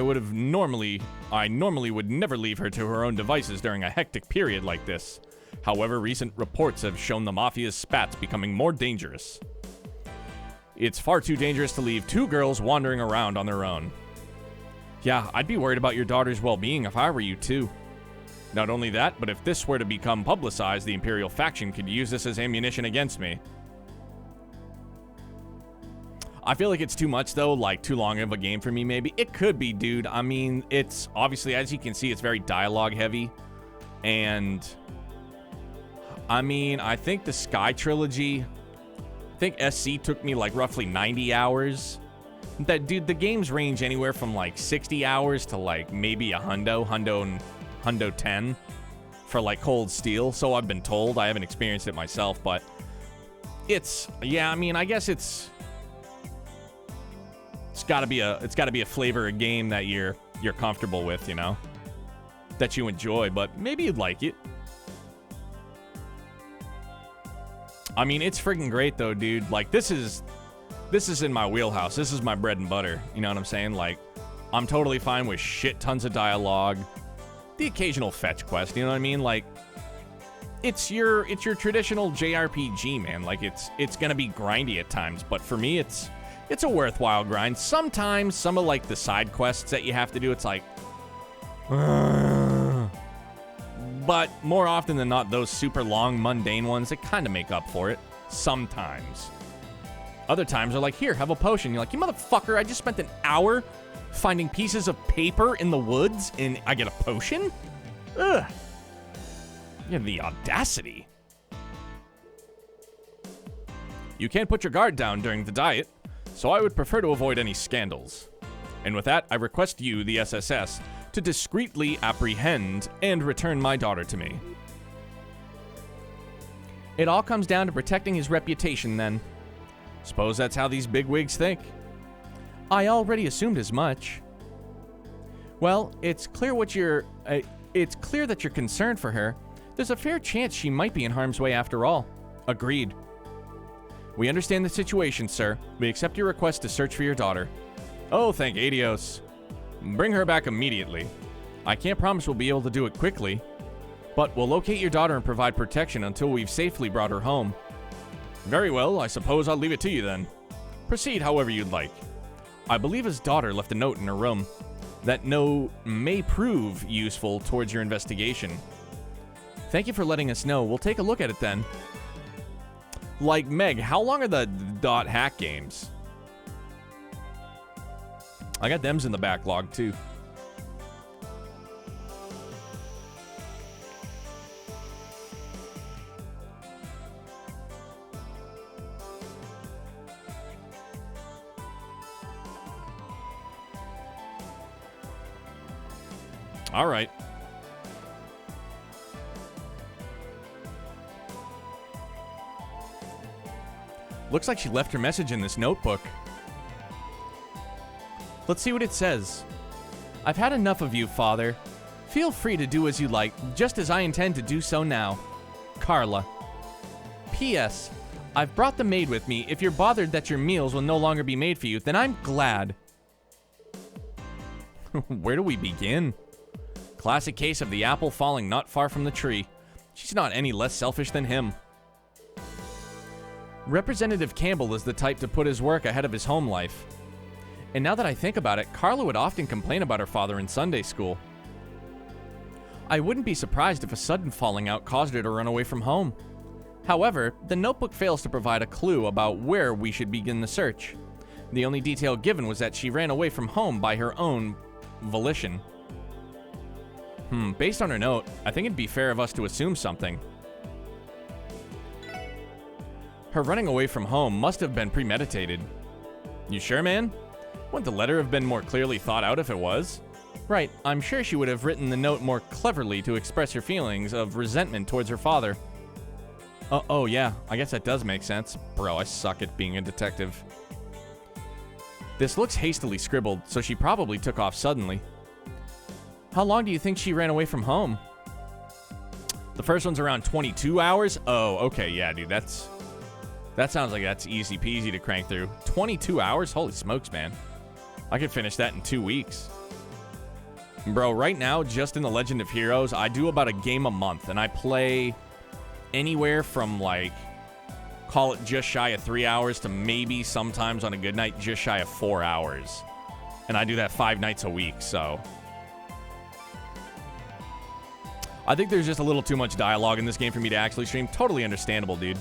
normally would never leave her to her own devices during a hectic period like this. However, recent reports have shown the Mafia's spats becoming more dangerous. It's far too dangerous to leave two girls wandering around on their own. Yeah, I'd be worried about your daughter's well-being if I were you too. Not only that, but if this were to become publicized, the Imperial faction could use this as ammunition against me. I feel like it's too much though, like too long of a game for me maybe. It could be, dude. I mean, it's obviously, as you can see, it's very dialogue heavy. And I mean, I think the Sky Trilogy, I think SC took me like roughly 90 hours. That, dude, the games range anywhere from like 60 hours to like maybe a hundo 10 for like Cold Steel. So I've been told. I haven't experienced it myself, but it's, yeah, I mean, I guess it's got to be a flavor of game that you're comfortable with, you know, that you enjoy, but maybe you'd like it. I mean, it's freaking great though, dude. Like, this is in my wheelhouse. This is my bread and butter. You know what I'm saying? Like, I'm totally fine with shit tons of dialogue. The occasional fetch quest, you know what I mean? Like, it's your traditional JRPG, man. Like, it's gonna be grindy at times, but for me, it's a worthwhile grind. Sometimes some of like the side quests that you have to do, it's like, but more often than not, those super long, mundane ones, they kind of make up for it. Sometimes. Other times are like, here, have a potion. You're like, you motherfucker, I just spent an hour finding pieces of paper in the woods and I get a potion? Ugh. You have the audacity. You can't put your guard down during the diet, so I would prefer to avoid any scandals. And with that, I request you, the SSS, to discreetly apprehend and return my daughter to me. It all comes down to protecting his reputation, then. Suppose that's how these bigwigs think. I already assumed as much. Well, it's clear that you're concerned for her. There's a fair chance she might be in harm's way after all. Agreed. We understand the situation, sir. We accept your request to search for your daughter. Oh, thank Adios. Bring her back immediately. I can't promise we'll be able to do it quickly, but we'll locate your daughter and provide protection until we've safely brought her home. Very well, I suppose I'll leave it to you then. Proceed however you'd like. I believe his daughter left a note in her room. That note may prove useful towards your investigation. Thank you for letting us know. We'll take a look at it then. Like, Meg, how long are the .hack games? I got them's in the backlog, too. All right. Looks like she left her message in this notebook. Let's see what it says. I've had enough of you, Father. Feel free to do as you like, just as I intend to do so now. Carla. P.S. I've brought the maid with me. If you're bothered that your meals will no longer be made for you, then I'm glad. Where do we begin? Classic case of the apple falling not far from the tree. She's not any less selfish than him. Representative Campbell is the type to put his work ahead of his home life. And now that I think about it, Carla would often complain about her father in Sunday school. I wouldn't be surprised if a sudden falling out caused her to run away from home. However, the notebook fails to provide a clue about where we should begin the search. The only detail given was that she ran away from home by her own volition. Based on her note, I think it'd be fair of us to assume something. Her running away from home must have been premeditated. You sure, man? Wouldn't the letter have been more clearly thought out if it was? Right, I'm sure she would have written the note more cleverly to express her feelings of resentment towards her father. Oh yeah, I guess that does make sense. Bro, I suck at being a detective. This looks hastily scribbled, so she probably took off suddenly. How long do you think she ran away from home? The first one's around 22 hours? Oh, okay, yeah, dude, that sounds like that's easy peasy to crank through. 22 hours? Holy smokes, man. I could finish that in 2 weeks. Bro, right now, just in The Legend of Heroes, I do about a game a month, and I play anywhere from, like, call it just shy of 3 hours to maybe sometimes on a good night just shy of 4 hours. And I do that 5 nights a week, so I think there's just a little too much dialogue in this game for me to actually stream. Totally understandable, dude.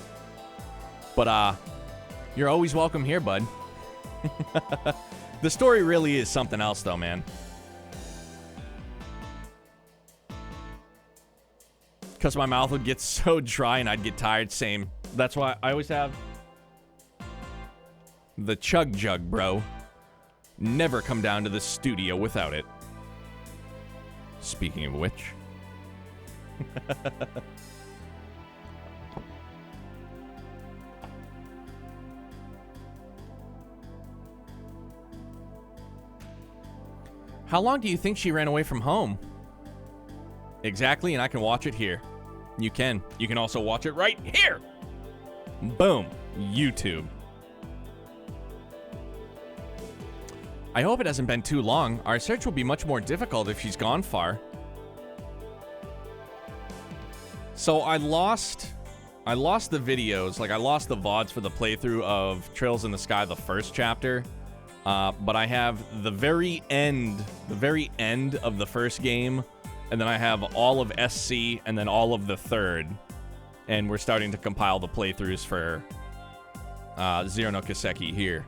But, you're always welcome here, bud. The story really is something else, though, man. Because my mouth would get so dry and I'd get tired. Same. That's why I always have the chug jug, bro. Never come down to the studio without it. Speaking of which. How long do you think she ran away from home? Exactly, and I can watch it here. You can. You can also watch it right here. Boom. YouTube. I hope it hasn't been too long. Our search will be much more difficult if she's gone far. So I lost the videos. Like, I lost the VODs for the playthrough of Trails in the Sky, the first chapter. But I have the very end of the first game, and then I have all of SC, and then all of the third. And we're starting to compile the playthroughs for Zero no Kiseki here.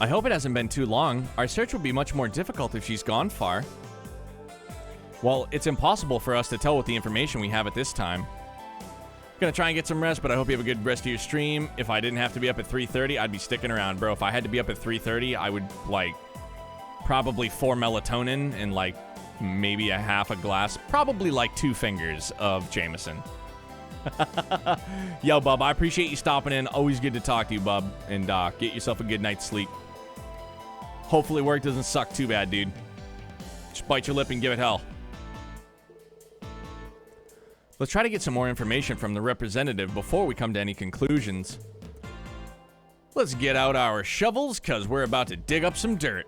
I hope it hasn't been too long. Our search will be much more difficult if she's gone far. Well, it's impossible for us to tell with the information we have at this time. Gonna try and get some rest, but I hope you have a good rest of your stream. If I didn't have to be up at 3:30, I'd be sticking around, bro. If I had to be up at 3:30, I would, like, probably 4 melatonin and, like, maybe a half a glass, probably, like, 2 fingers of Jameson. Yo, bub, I appreciate you stopping in. Always good to talk to you, bub. And get yourself a good night's sleep. Hopefully work doesn't suck too bad, dude. Just bite your lip and give it hell. Let's try to get some more information from the representative before we come to any conclusions. Let's get out our shovels, because we're about to dig up some dirt.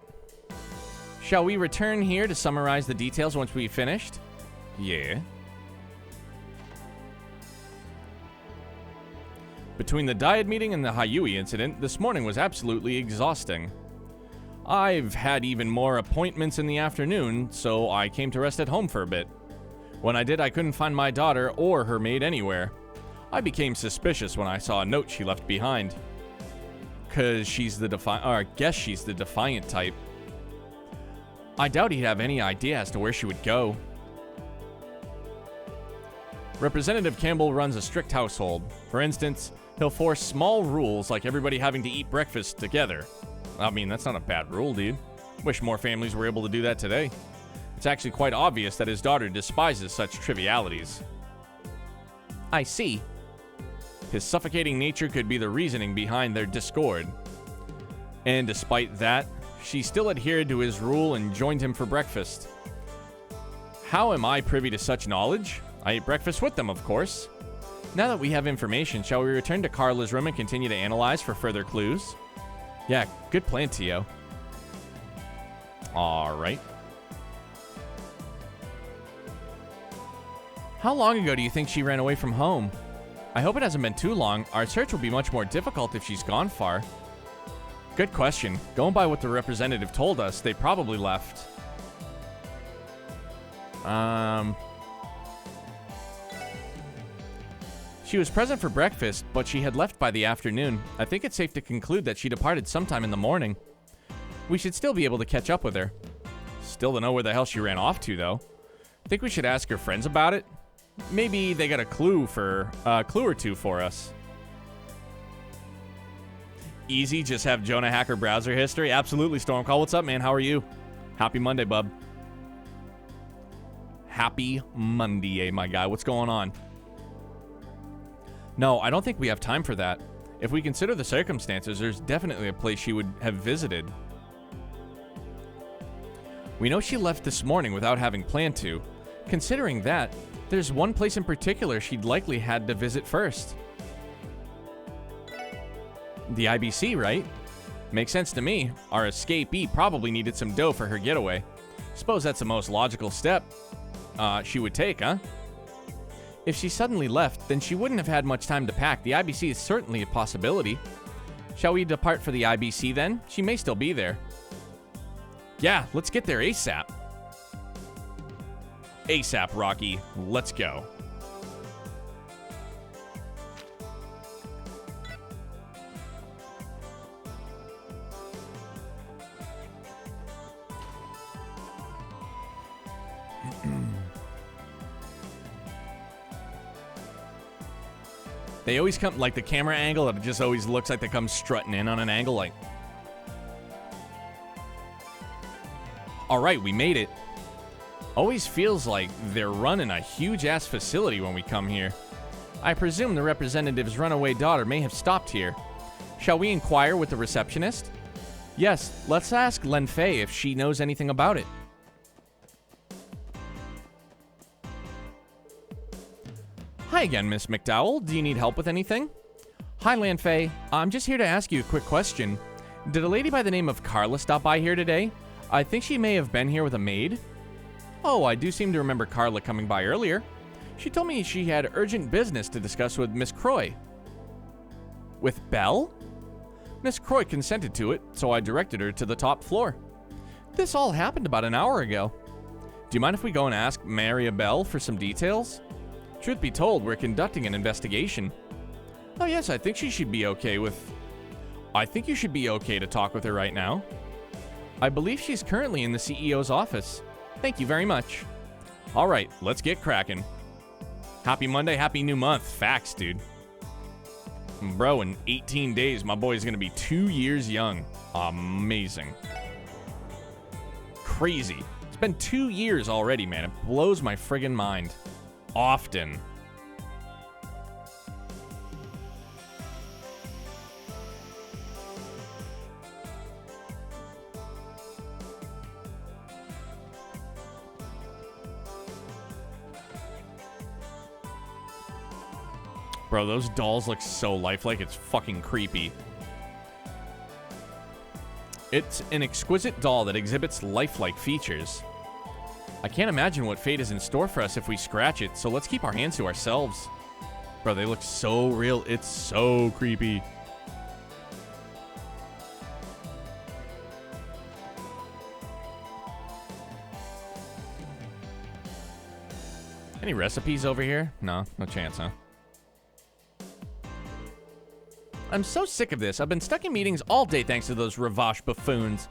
Shall we return here to summarize the details once we've finished? Yeah. Between the Dyad meeting and the Hayui incident, this morning was absolutely exhausting. I've had even more appointments in the afternoon, so I came to rest at home for a bit. When I did, I couldn't find my daughter or her maid anywhere. I became suspicious when I saw a note she left behind. I guess she's the defiant type. I doubt he'd have any idea as to where she would go. Representative Campbell runs a strict household. For instance, he'll force small rules like everybody having to eat breakfast together. I mean, that's not a bad rule, dude. Wish more families were able to do that today. It's actually quite obvious that his daughter despises such trivialities. I see. His suffocating nature could be the reasoning behind their discord. And despite that, she still adhered to his rule and joined him for breakfast. How am I privy to such knowledge? I ate breakfast with them, of course. Now that we have information, shall we return to Carla's room and continue to analyze for further clues? Yeah, good plan, Tio. Alright. How long ago do you think she ran away from home? I hope it hasn't been too long. Our search will be much more difficult if she's gone far. Good question. Going by what the representative told us, they probably left. She was present for breakfast, but she had left by the afternoon. I think it's safe to conclude that she departed sometime in the morning. We should still be able to catch up with her. Still don't know where the hell she ran off to, though. Think we should ask her friends about it? Maybe they got a clue or two for us. Easy, just have Jonah hacker browser history. Absolutely, Stormcall. What's up, man? How are you? Happy Monday, bub. Happy Monday, my guy. What's going on? No, I don't think we have time for that. If we consider the circumstances, there's definitely a place she would have visited. We know she left this morning without having planned to. Considering that, there's one place in particular she'd likely had to visit first. The IBC, right? Makes sense to me. Our escapee probably needed some dough for her getaway. Suppose that's the most logical step she would take, huh? If she suddenly left, then she wouldn't have had much time to pack. The IBC is certainly a possibility. Shall we depart for the IBC then? She may still be there. Yeah, let's get there ASAP. ASAP, Rocky. Let's go. They always come, like the camera angle, it just always looks like they come strutting in on an angle like... Alright, we made it. Always feels like they're running a huge-ass facility when we come here. I presume the representative's runaway daughter may have stopped here. Shall we inquire with the receptionist? Yes, let's ask Len Fei if she knows anything about it. Hi again, Miss McDowell. Do you need help with anything? Hi, Lanfei. I'm just here to ask you a quick question. Did a lady by the name of Carla stop by here today? I think she may have been here with a maid. Oh, I do seem to remember Carla coming by earlier. She told me she had urgent business to discuss with Miss Croy. With Belle? Miss Croy consented to it, so I directed her to the top floor. This all happened about an hour ago. Do you mind if we go and ask Maria Belle for some details? Truth be told, we're conducting an investigation. Oh yes, I think she should be okay with... I think you should be okay to talk with her right now. I believe she's currently in the CEO's office. Thank you very much. All right, let's get cracking. Happy Monday, happy new month. Facts, dude. Bro, in 18 days, my boy's gonna be 2 years young. Amazing. Crazy. It's been 2 years already, man. It blows my friggin' mind. Often. Bro, those dolls look so lifelike, it's fucking creepy. It's an exquisite doll that exhibits lifelike features. I can't imagine what fate is in store for us if we scratch it, so let's keep our hands to ourselves. Bro, they look so real, it's so creepy. Any recipes over here? No chance, huh? I'm so sick of this. I've been stuck in meetings all day thanks to those Ravache buffoons.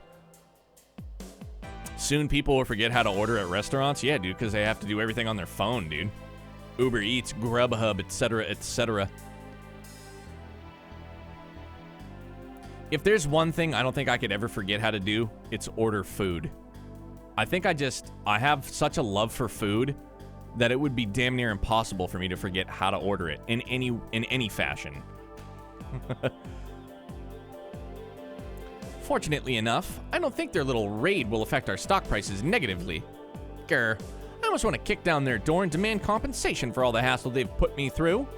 Soon people will forget how to order at restaurants. Yeah, dude, because they have to do everything on their phone, dude. Uber Eats, Grubhub, etc., etc. If there's one thing I don't think I could ever forget how to do, it's order food. I think I have such a love for food that it would be damn near impossible for me to forget how to order it in any fashion. Fortunately enough, I don't think their little raid will affect our stock prices negatively. Grr, I almost want to kick down their door and demand compensation for all the hassle they've put me through.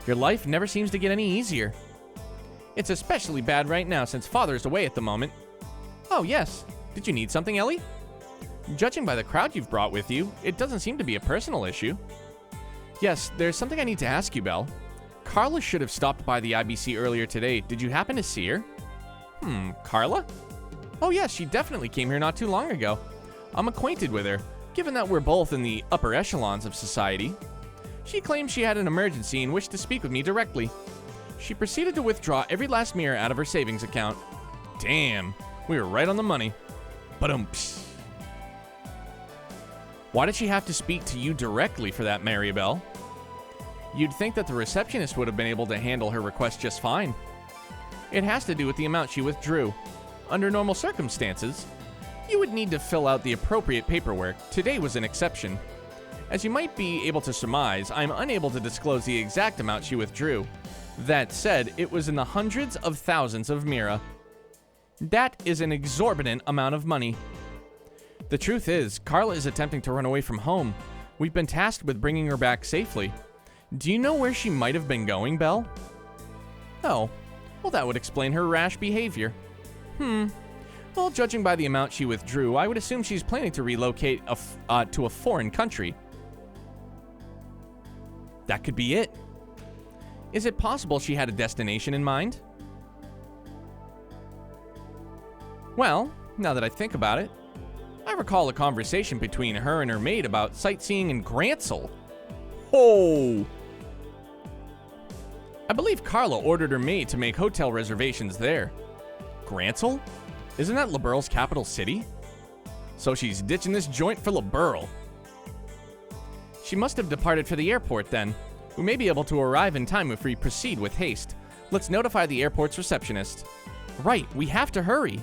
Your life never seems to get any easier. It's especially bad right now since Father's away at the moment. Oh yes, did you need something, Ellie? Judging by the crowd you've brought with you, it doesn't seem to be a personal issue. Yes, there's something I need to ask you, Belle. Carla should have stopped by the IBC earlier today. Did you happen to see her? Carla? Oh yes, she definitely came here not too long ago. I'm acquainted with her, given that we're both in the upper echelons of society. She claimed she had an emergency and wished to speak with me directly. She proceeded to withdraw every last mirror out of her savings account. Damn, we were right on the money. Ba-dum-psh. Why did she have to speak to you directly for that, Maribel? You'd think that the receptionist would have been able to handle her request just fine. It has to do with the amount she withdrew. Under normal circumstances, you would need to fill out the appropriate paperwork. Today was an exception. As you might be able to surmise, I'm unable to disclose the exact amount she withdrew. That said, it was in the hundreds of thousands of mira. That is an exorbitant amount of money. The truth is, Carla is attempting to run away from home. We've been tasked with bringing her back safely. Do you know where she might have been going, Belle? Oh, well that would explain her rash behavior. Well, judging by the amount she withdrew, I would assume she's planning to relocate to a foreign country. That could be it. Is it possible she had a destination in mind? Well, now that I think about it, I recall a conversation between her and her maid about sightseeing in Grantsell. Oh! I believe Carla ordered her maid to make hotel reservations there. Grantsell? Isn't that LaBeurle's capital city? So she's ditching this joint for LaBeurle. She must have departed for the airport then. We may be able to arrive in time if we proceed with haste. Let's notify the airport's receptionist. Right, we have to hurry.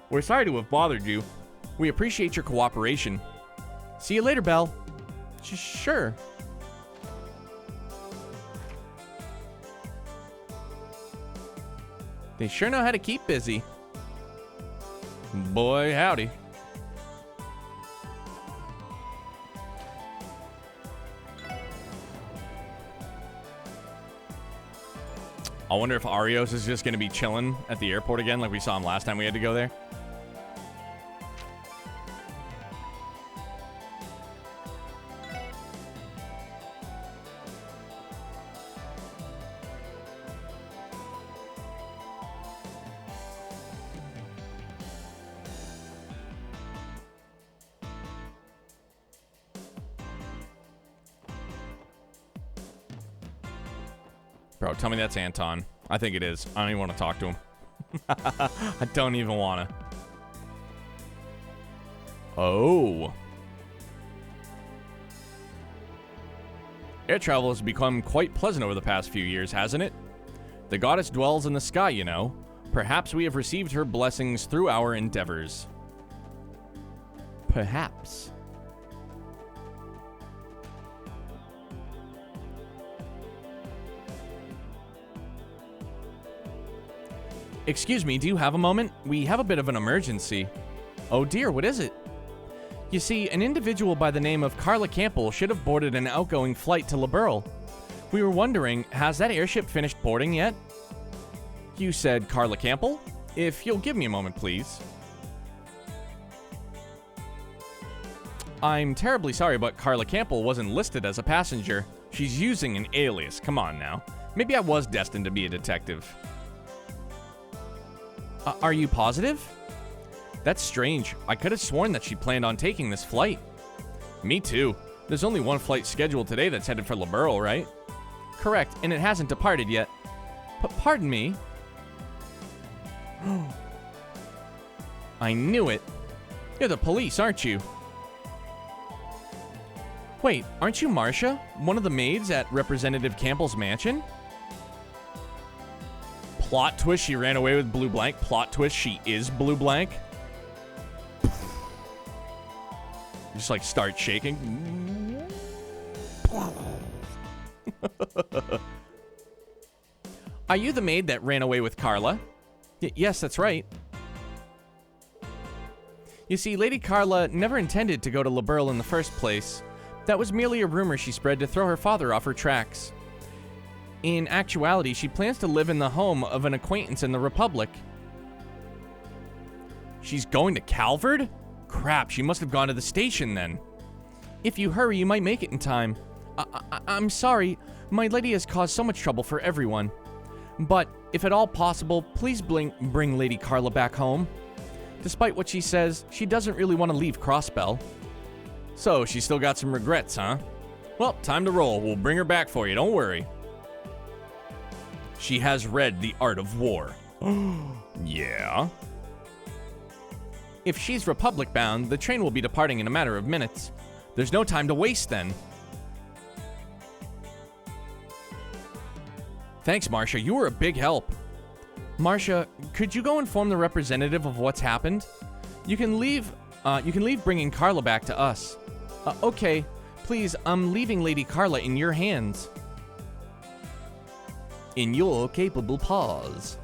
We're sorry to have bothered you. We appreciate your cooperation. See you later, Belle. Sure. They sure know how to keep busy. Boy, howdy. I wonder if Arios is just going to be chilling at the airport again like we saw him last time we had to go there. Bro, tell me that's Anton. I think it is. I don't even want to talk to him. I don't even want to. Oh. Air travel has become quite pleasant over the past few years, hasn't it? The goddess dwells in the sky, you know. Perhaps we have received her blessings through our endeavors. Perhaps. Excuse me, do you have a moment? We have a bit of an emergency. Oh dear, what is it? You see, an individual by the name of Carla Campbell should have boarded an outgoing flight to Liberl. We were wondering, has that airship finished boarding yet? You said Carla Campbell? If you'll give me a moment, please. I'm terribly sorry, but Carla Campbell wasn't listed as a passenger. She's using an alias. Come on now. Maybe I was destined to be a detective. Are you positive? That's strange. I could have sworn that she planned on taking this flight. Me too. There's only one flight scheduled today that's headed for Liberl, right? Correct, and it hasn't departed yet. But pardon me. I knew it. You're the police, aren't you? Wait, aren't you Marcia? One of the maids at Representative Campbell's mansion? Plot twist, she ran away with Blue Blank. Plot twist, she is Blue Blank. Just like start shaking. Are you the maid that ran away with Carla? Yes, that's right. You see, Lady Carla never intended to go to Liberl in the first place. That was merely a rumor she spread to throw her father off her tracks. In actuality, she plans to live in the home of an acquaintance in the Republic. She's going to Calvard? Crap, she must have gone to the station then. If you hurry, you might make it in time. I'm sorry, my lady has caused so much trouble for everyone. But, if at all possible, please bring Lady Carla back home. Despite what she says, she doesn't really want to leave Crossbell. So, she's still got some regrets, huh? Well, time to roll. We'll bring her back for you, don't worry. She has read The Art of War. Yeah? If she's Republic-bound, the train will be departing in a matter of minutes. There's no time to waste then. Thanks, Marcia. You were a big help. Marcia, could you go inform the representative of what's happened? You can leave bringing Carla back to us. Okay. Please, I'm leaving Lady Carla in your hands. In your capable paws.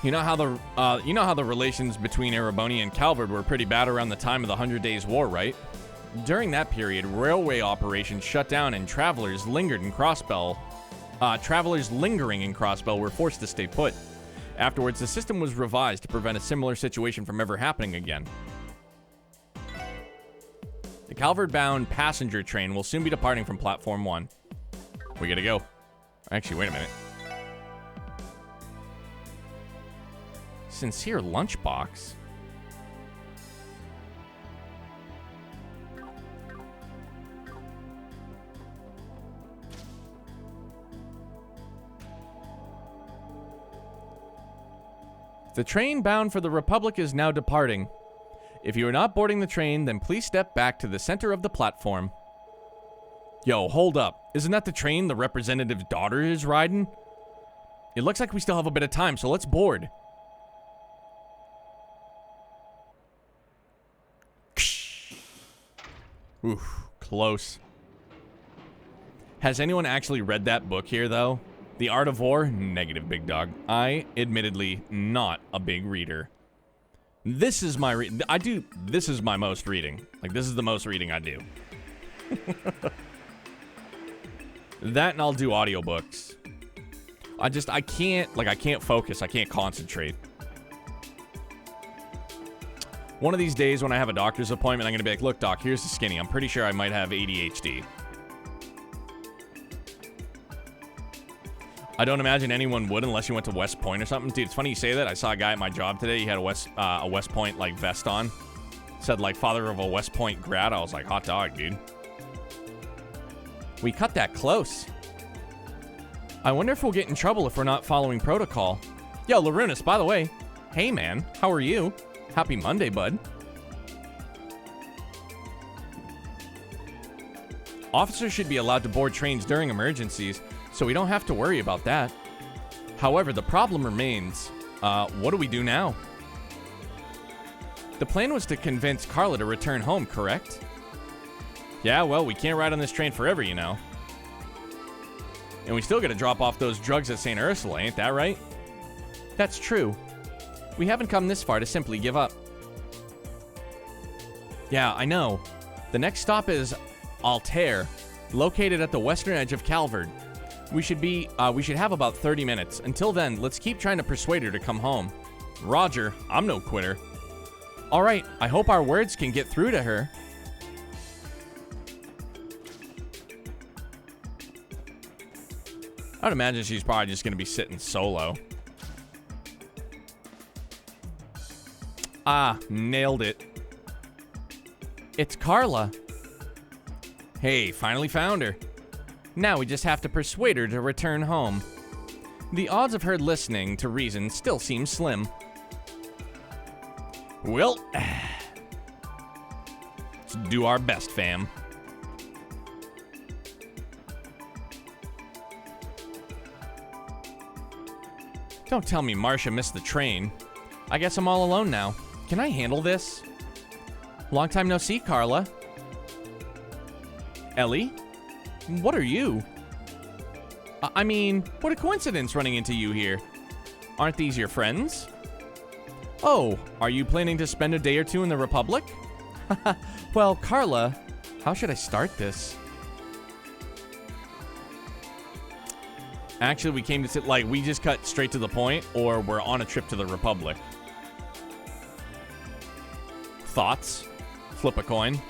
You know how the relations between Ereboni and Calvard were pretty bad around the time of the 100 Days War, right? During that period, railway operations shut down and travelers lingering in Crossbell were forced to stay put. Afterwards, the system was revised to prevent a similar situation from ever happening again. The Calvard-bound passenger train will soon be departing from Platform 1. We gotta go. Actually, wait a minute. Sincere lunchbox. The train bound for the Republic is now departing. If you are not boarding the train, then please step back to the center of the platform. Yo, hold up. Isn't that the train the representative's daughter is riding? It looks like we still have a bit of time, so let's board. Oof, close. Has anyone actually read that book here, though? The Art of War? Negative, big dog. I, admittedly, not a big reader. This is my this is my most reading. Like, this is the most reading I do. That and I'll do audiobooks. I can't focus. I can't concentrate. One of these days when I have a doctor's appointment, I'm going to be like, look, doc, here's the skinny. I'm pretty sure I might have ADHD. I don't imagine anyone would unless you went to West Point or something. Dude, it's funny you say that. I saw a guy at my job today. He had a West Point, like, vest on. Said, like, father of a West Point grad. I was like, hot dog, dude. We cut that close. I wonder if we'll get in trouble if we're not following protocol. Yo, Larunas, by the way. Hey, man. How are you? Happy Monday, bud. Officers should be allowed to board trains during emergencies, so we don't have to worry about that. However, the problem remains. What do we do now? The plan was to convince Carla to return home, correct? Yeah, well, we can't ride on this train forever, you know. And we still gotta drop off those drugs at St. Ursula, ain't that right? That's true. We haven't come this far to simply give up. Yeah, I know. The next stop is Altair, located at the western edge of Calvert. We should have about 30 minutes. Until then, let's keep trying to persuade her to come home. Roger, I'm no quitter. All right, I hope our words can get through to her. I'd imagine she's probably just going to be sitting solo. Ah, nailed it. It's Carla. Hey, finally found her. Now we just have to persuade her to return home. The odds of her listening to reason still seem slim. Well, let's do our best, fam. Don't tell me Marcia missed the train. I guess I'm all alone now. Can I handle this? Long time no see, Carla. Ellie? What are you? I mean, what a coincidence running into you here. Aren't these your friends? Oh, are you planning to spend a day or two in the Republic? Well, Carla, how should I start this? Actually, we came to sit, like, we just cut straight to the point, or we're on a trip to the Republic. Thoughts? Flip a coin.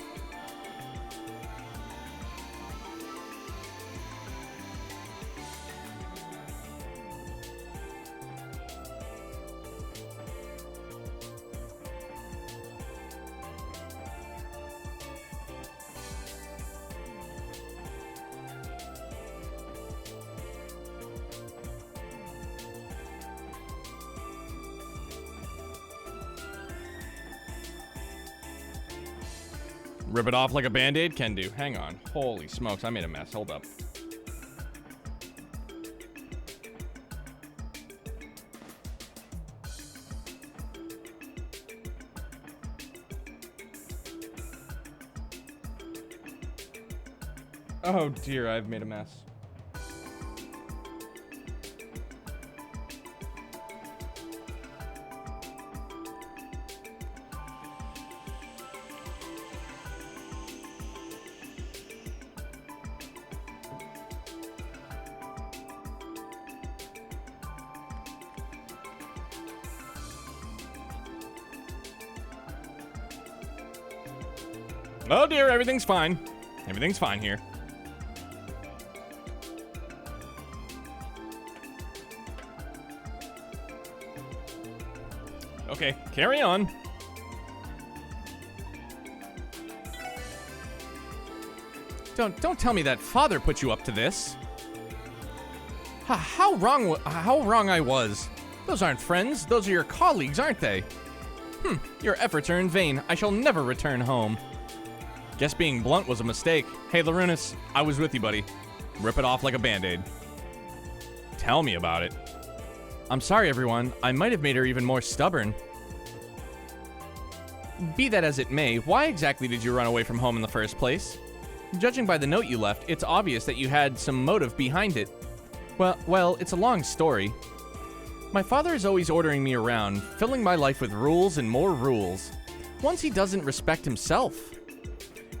Rip it off like a band-aid? Can do. Hang on. Holy smokes, I made a mess. Hold up. Oh dear, I've made a mess. Oh dear, everything's fine. Everything's fine here. Okay, carry on. Don't tell me that father put you up to this. How wrong I was. Those aren't friends. Those are your colleagues, aren't they? Your efforts are in vain. I shall never return home. Guess being blunt was a mistake. Hey, Larunas, I was with you, buddy. Rip it off like a band-aid. Tell me about it. I'm sorry, everyone. I might have made her even more stubborn. Be that as it may, why exactly did you run away from home in the first place? Judging by the note you left, it's obvious that you had some motive behind it. Well, it's a long story. My father is always ordering me around, filling my life with rules and more rules. Once he doesn't respect himself.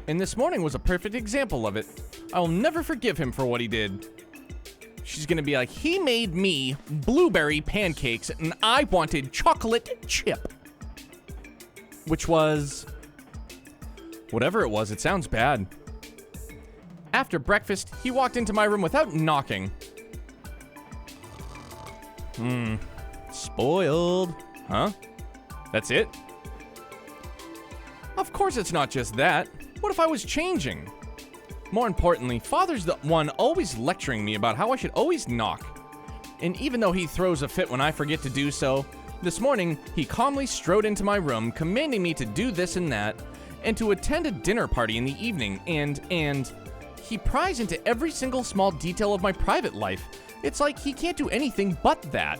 And this morning was a perfect example of it. I will never forgive him for what he did. She's gonna be like, he made me blueberry pancakes and I wanted chocolate chip. Which was... whatever it was, it sounds bad. After breakfast, he walked into my room without knocking. Spoiled. Huh? That's it? Of course it's not just that. What if I was changing? More importantly, Father's the one always lecturing me about how I should always knock. And even though he throws a fit when I forget to do so, this morning he calmly strode into my room, commanding me to do this and that, and to attend a dinner party in the evening, and he pries into every single small detail of my private life. It's like he can't do anything but that.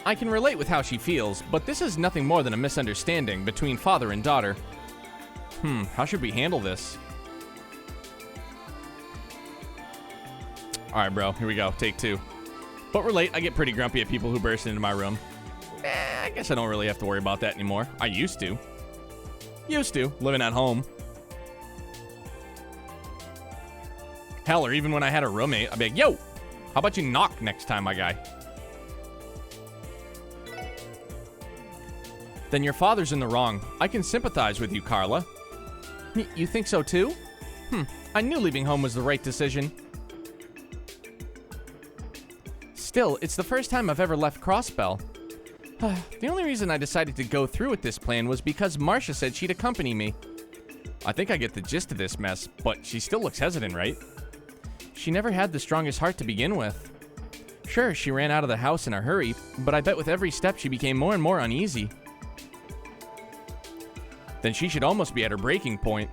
I can relate with how she feels, but this is nothing more than a misunderstanding between father and daughter. How should we handle this? Alright, bro, here we go. Take 2. But relate, I get pretty grumpy at people who burst into my room. I guess I don't really have to worry about that anymore. I used to. Living at home. Hell, or even when I had a roommate, I'd be like, yo, how about you knock next time, my guy? Then your father's in the wrong. I can sympathize with you, Carla. You think so too? I knew leaving home was the right decision. Still, it's the first time I've ever left Crossbell. The only reason I decided to go through with this plan was because Marcia said she'd accompany me. I think I get the gist of this mess, but she still looks hesitant, right? She never had the strongest heart to begin with. Sure, she ran out of the house in a hurry, but I bet with every step she became more and more uneasy. Then she should almost be at her breaking point.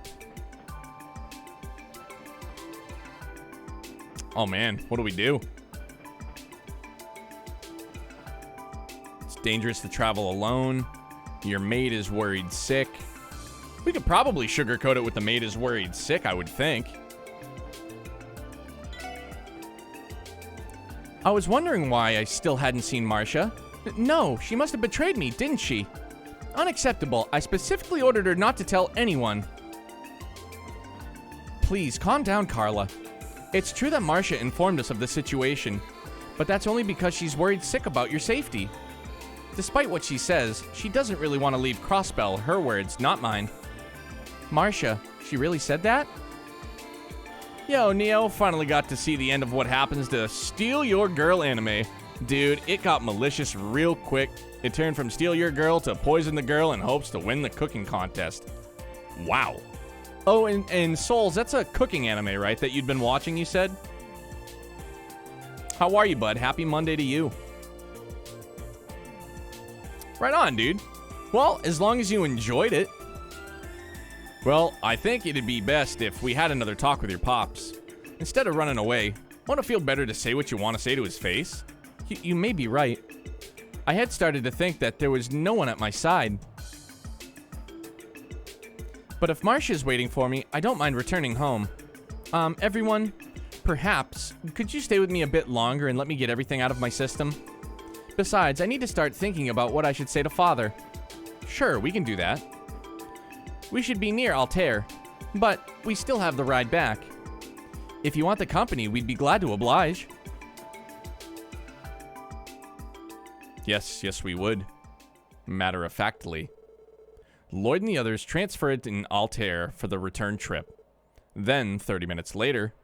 Oh man, what do we do? It's dangerous to travel alone. Your maid is worried sick. We could probably sugarcoat it with the maid is worried sick, I would think. I was wondering why I still hadn't seen Marcia. No, she must have betrayed me, didn't she? Unacceptable. I specifically ordered her not to tell anyone. Please, calm down, Carla. It's true that Marcia informed us of the situation, but that's only because she's worried sick about your safety. Despite what she says, she doesn't really want to leave Crossbell, her words, not mine. Marcia, she really said that? Yo, Neo, finally got to see the end of what happens to Steal Your Girl anime. Dude, it got malicious real quick. It turned from steal your girl to poison the girl in hopes to win the cooking contest. Wow. Oh, and Souls, that's a cooking anime, right? That you'd been watching, you said? How are you, bud? Happy Monday to you. Right on, dude. Well, as long as you enjoyed it. Well, I think it'd be best if we had another talk with your pops. Instead of running away, won't it feel better to say what you want to say to his face? You may be right. I had started to think that there was no one at my side. But if Marcia's waiting for me, I don't mind returning home. Everyone, perhaps, could you stay with me a bit longer and let me get everything out of my system? Besides, I need to start thinking about what I should say to Father. Sure, we can do that. We should be near Altair, but we still have the ride back. If you want the company, we'd be glad to oblige. Yes, we would. Matter-of-factly. Lloyd and the others transferred in Altair for the return trip. Then, 30 minutes later...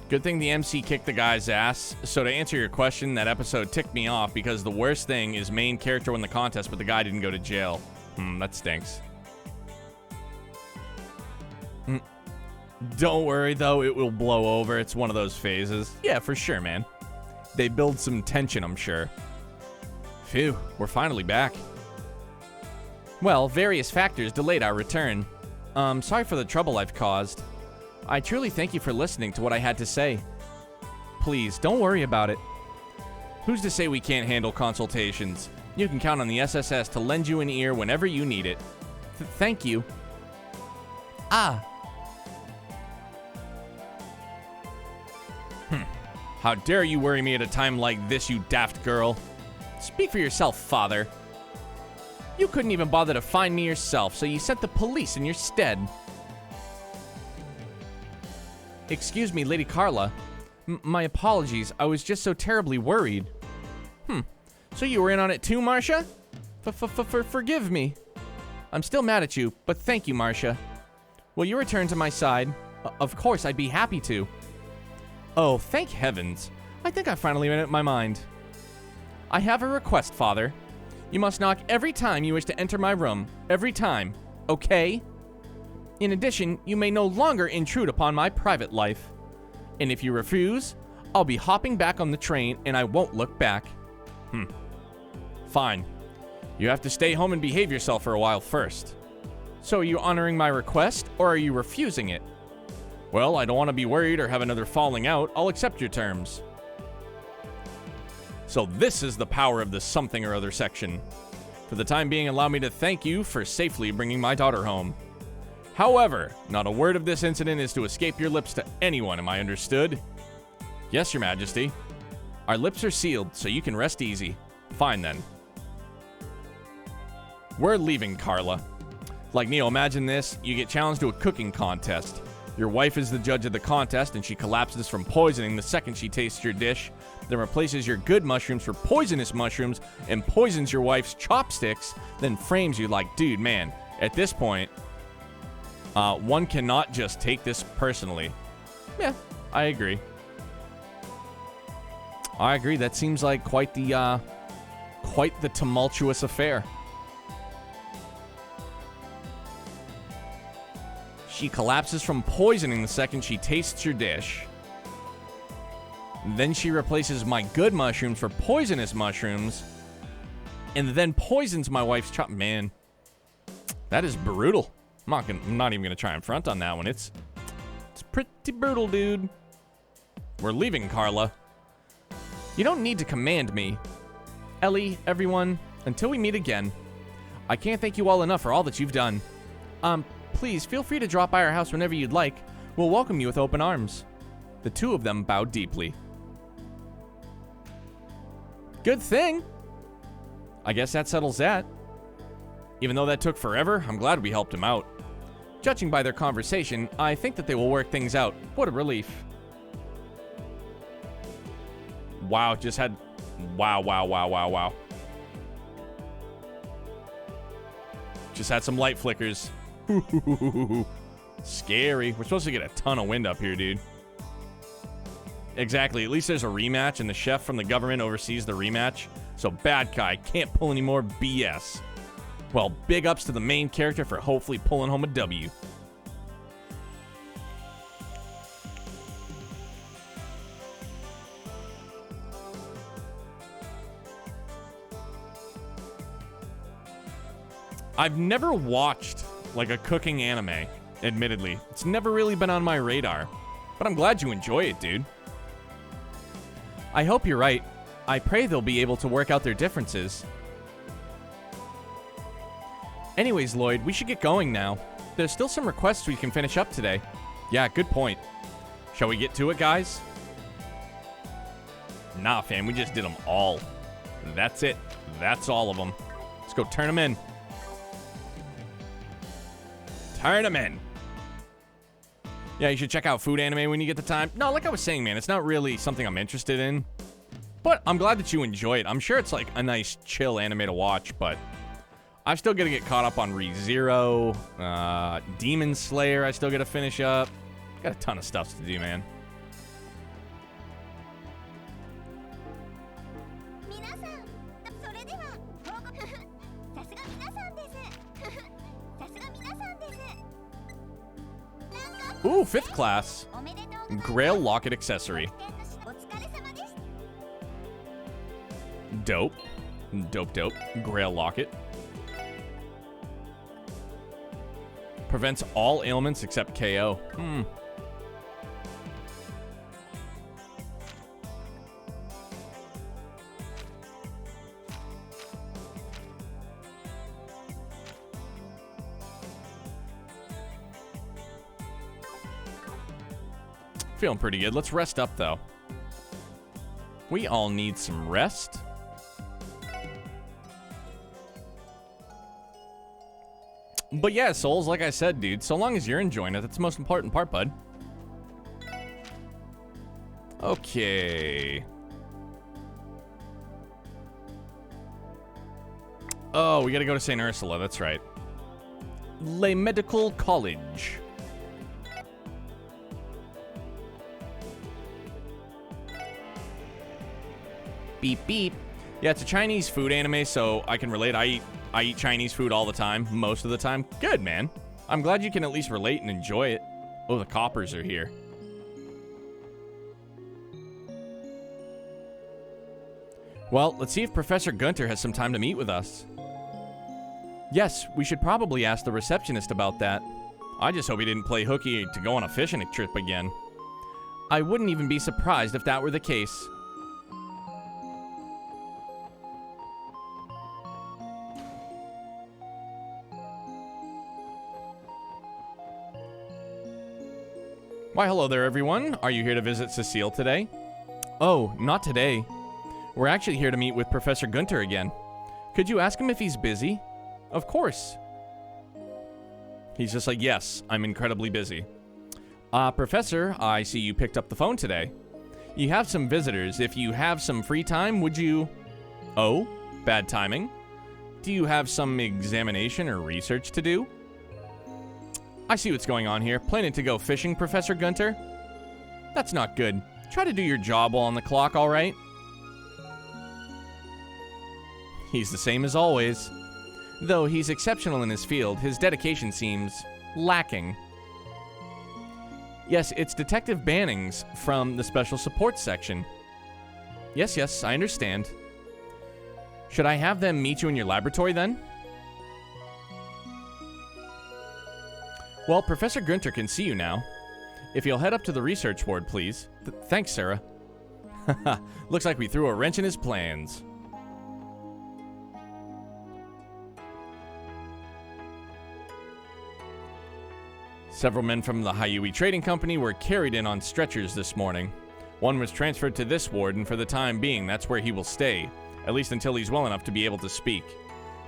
Good thing the MC kicked the guy's ass. So to answer your question, that episode ticked me off because the worst thing is main character won the contest, but the guy didn't go to jail. That stinks. Don't worry, though. It will blow over. It's one of those phases. Yeah, for sure, man. They build some tension, I'm sure. Phew, we're finally back. Well, various factors delayed our return. Sorry for the trouble I've caused. I truly thank you for listening to what I had to say. Please, don't worry about it. Who's to say we can't handle consultations? You can count on the SSS to lend you an ear whenever you need it. Thank you. How dare you worry me at a time like this, you daft girl. Speak for yourself, father. You couldn't even bother to find me yourself, so you sent the police in your stead. Excuse me, Lady Carla. My apologies, I was just so terribly worried. So you were in on it too, Marcia? Forgive me. I'm still mad at you, but thank you, Marcia. Will you return to my side? Of course, I'd be happy to. Oh, thank heavens. I think I finally made up my mind. I have a request, Father. You must knock every time you wish to enter my room. Every time. Okay? In addition, you may no longer intrude upon my private life. And if you refuse, I'll be hopping back on the train and I won't look back. Fine. You have to stay home and behave yourself for a while first. So are you honoring my request or are you refusing it? Well, I don't want to be worried or have another falling out. I'll accept your terms. So this is the power of the something or other section. For the time being, allow me to thank you for safely bringing my daughter home. However, not a word of this incident is to escape your lips to anyone, am I understood? Yes, Your Majesty. Our lips are sealed, so you can rest easy. Fine then. We're leaving, Carla. Like Neo, imagine this. You get challenged to a cooking contest. Your wife is the judge of the contest, and she collapses from poisoning the second she tastes your dish, then replaces your good mushrooms for poisonous mushrooms, and poisons your wife's chopsticks, then frames you like, dude, man, at this point, one cannot just take this personally. Yeah, I agree. I agree. That seems like quite the tumultuous affair. She collapses from poisoning the second she tastes your dish. Then she replaces my good mushrooms for poisonous mushrooms. And then poisons my wife's chop. Man, that is brutal. I'm not even going to try and front on that one. It's pretty brutal, dude. We're leaving, Carla. You don't need to command me. Ellie, everyone, until we meet again. I can't thank you all enough for all that you've done. Please feel free to drop by our house whenever you'd like. We'll welcome you with open arms. The two of them bowed deeply. Good thing. I guess that settles that. Even though that took forever, I'm glad we helped him out. Judging by their conversation, I think that they will work things out. What a relief. Wow, just had... Wow. Just had some light flickers. Scary. We're supposed to get a ton of wind up here, dude. Exactly. At least there's a rematch, and the chef from the government oversees the rematch. So bad guy can't pull any more BS. Well, big ups to the main character for hopefully pulling home a W. I've never watched like a cooking anime, admittedly. It's never really been on my radar. But I'm glad you enjoy it, dude. I hope you're right. I pray they'll be able to work out their differences. Anyways, Lloyd, we should get going now. There's still some requests we can finish up today. Yeah, good point. Shall we get to it, guys? Nah, fam, we just did them all. That's it. That's all of them. Let's go turn them in. Turn them in. Yeah, you should check out food anime when you get the time. No, like I was saying, man, it's not really something I'm interested in. But I'm glad that you enjoy it. I'm sure it's like a nice, chill anime to watch, but I'm still gonna get caught up on ReZero, Demon Slayer I still gotta finish up. Got a ton of stuff to do, man. Ooh, 5th class. Grail locket accessory. Dope. Dope. Grail locket. Prevents all ailments except KO. Feeling pretty good. Let's rest up, though. We all need some rest. But yeah, Souls, like I said, dude, so long as you're enjoying it, that's the most important part, bud. Okay. Oh, we gotta go to St. Ursula, that's right. Le Medical College. Beep, beep. Yeah, it's a Chinese food anime, so I can relate. I eat Chinese food all the time, most of the time. Good, man. I'm glad you can at least relate and enjoy it. Oh, the coppers are here. Well, let's see if Professor Gunter has some time to meet with us. Yes, we should probably ask the receptionist about that. I just hope he didn't play hooky to go on a fishing trip again. I wouldn't even be surprised if that were the case. Why, hello there, everyone. Are you here to visit Cecile today? Oh, not today. We're actually here to meet with Professor Gunter again. Could you ask him if he's busy? Of course. He's just like, yes, I'm incredibly busy. Professor, I see you picked up the phone today. You have some visitors. If you have some free time, would you... Oh, bad timing. Do you have some examination or research to do? I see what's going on here. Planning to go fishing, Professor Gunter? That's not good. Try to do your job while on the clock, all right? He's the same as always. Though he's exceptional in his field, his dedication seems lacking. Yes, it's Detective Bannings from the Special Support Section. Yes, I understand. Should I have them meet you in your laboratory then? Well, Professor Gunter can see you now. If you'll head up to the research ward, please. Thanks, Sarah. Looks like we threw a wrench in his plans. Several men from the Hayui Trading Company were carried in on stretchers this morning. One was transferred to this ward, and for the time being, that's where he will stay, at least until he's well enough to be able to speak.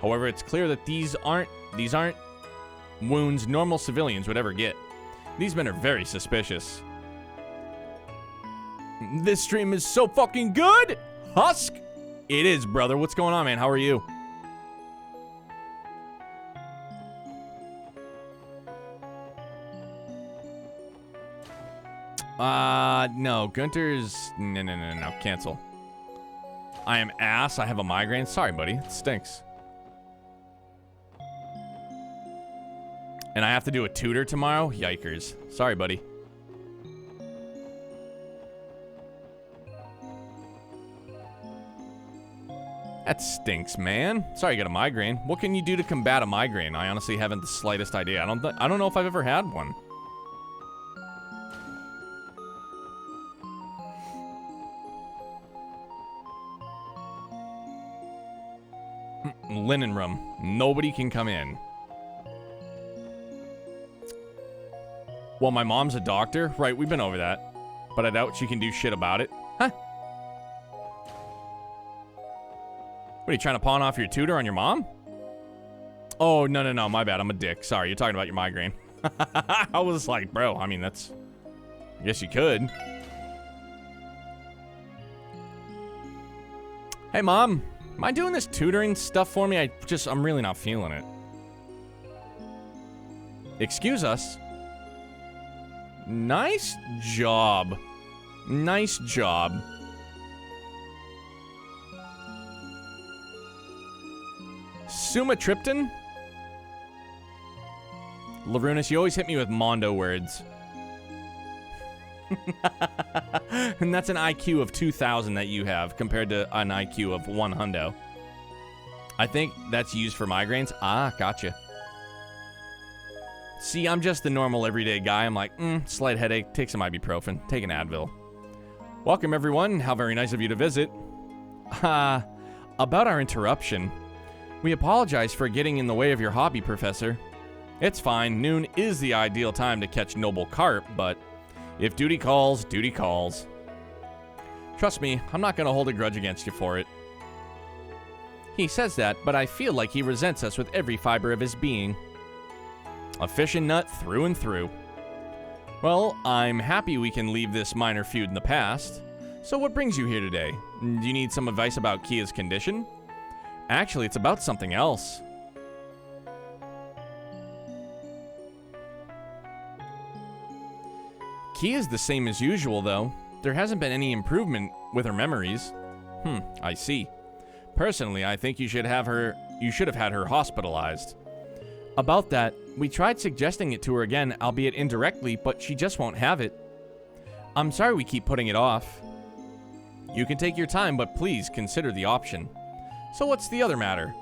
However, it's clear that these aren't wounds normal civilians would ever get. These men are very suspicious. This stream is so fucking good! Husk! It is, brother. What's going on, man? How are you? No. Gunter's... No. Cancel. I am ass. I have a migraine. Sorry, buddy. It stinks. And I have to do a tutor tomorrow? Yikers. Sorry, buddy. That stinks, man. Sorry you got a migraine. What can you do to combat a migraine? I honestly haven't the slightest idea. I don't know if I've ever had one. Linen room. Nobody can come in. Well, my mom's a doctor. Right, we've been over that. But I doubt she can do shit about it. Huh? What, are you trying to pawn off your tutor on your mom? Oh, no, my bad. I'm a dick. Sorry, you're talking about your migraine. I was like, bro, I mean, that's... I guess you could. Hey, Mom. Mind doing this tutoring stuff for me? I'm really not feeling it. Excuse us. Nice job. Nice job. Sumatriptan? Larunas, you always hit me with Mondo words. And that's an IQ of 2,000 that you have compared to an IQ of 100. I think that's used for migraines. Ah, gotcha. See, I'm just the normal everyday guy. I'm like, slight headache, take some ibuprofen, take an Advil. Welcome, everyone. How very nice of you to visit. About our interruption. We apologize for getting in the way of your hobby, Professor. It's fine. Noon is the ideal time to catch noble carp, but if duty calls, duty calls. Trust me, I'm not going to hold a grudge against you for it. He says that, but I feel like he resents us with every fiber of his being. A fishing nut through and through. Well, I'm happy we can leave this minor feud in the past. So what brings you here today? Do you need some advice about Kia's condition? Actually, it's about something else. Kia's the same as usual, though. There hasn't been any improvement with her memories. I see. Personally, I think you should have had her hospitalized. About that, we tried suggesting it to her again, albeit indirectly, but she just won't have it. I'm sorry we keep putting it off. You can take your time, but please consider the option. So what's the other matter?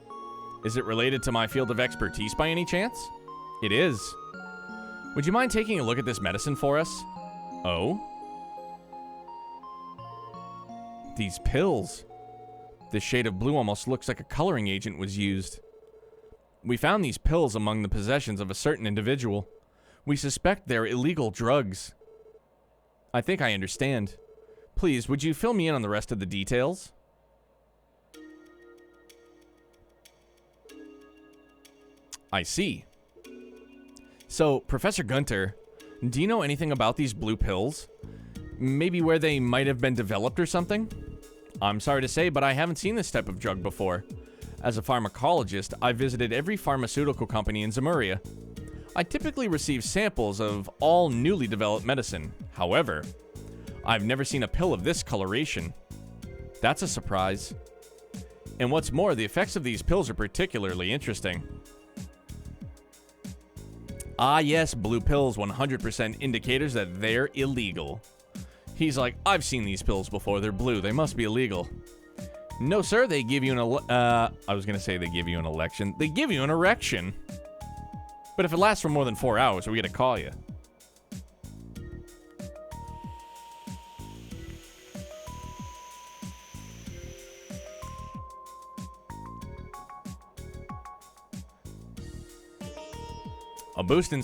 Is it related to my field of expertise by any chance? It is. Would you mind taking a look at this medicine for us? Oh? These pills. This shade of blue almost looks like a coloring agent was used. We found these pills among the possessions of a certain individual. We suspect they're illegal drugs. I think I understand. Please, would you fill me in on the rest of the details? I see. So, Professor Gunter, do you know anything about these blue pills? Maybe where they might have been developed or something? I'm sorry to say, but I haven't seen this type of drug before. As a pharmacologist, I visited every pharmaceutical company in Zemuria. I typically receive samples of all newly developed medicine. However, I've never seen a pill of this coloration. That's a surprise. And what's more, the effects of these pills are particularly interesting. Ah yes, blue pills 100% indicators that they're illegal. He's like, I've seen these pills before, they're blue, they must be illegal. No sir, they give you an I was gonna say they give you an election. They give you an erection. But if it lasts for more than 4 hours, we're gonna call you. A boost in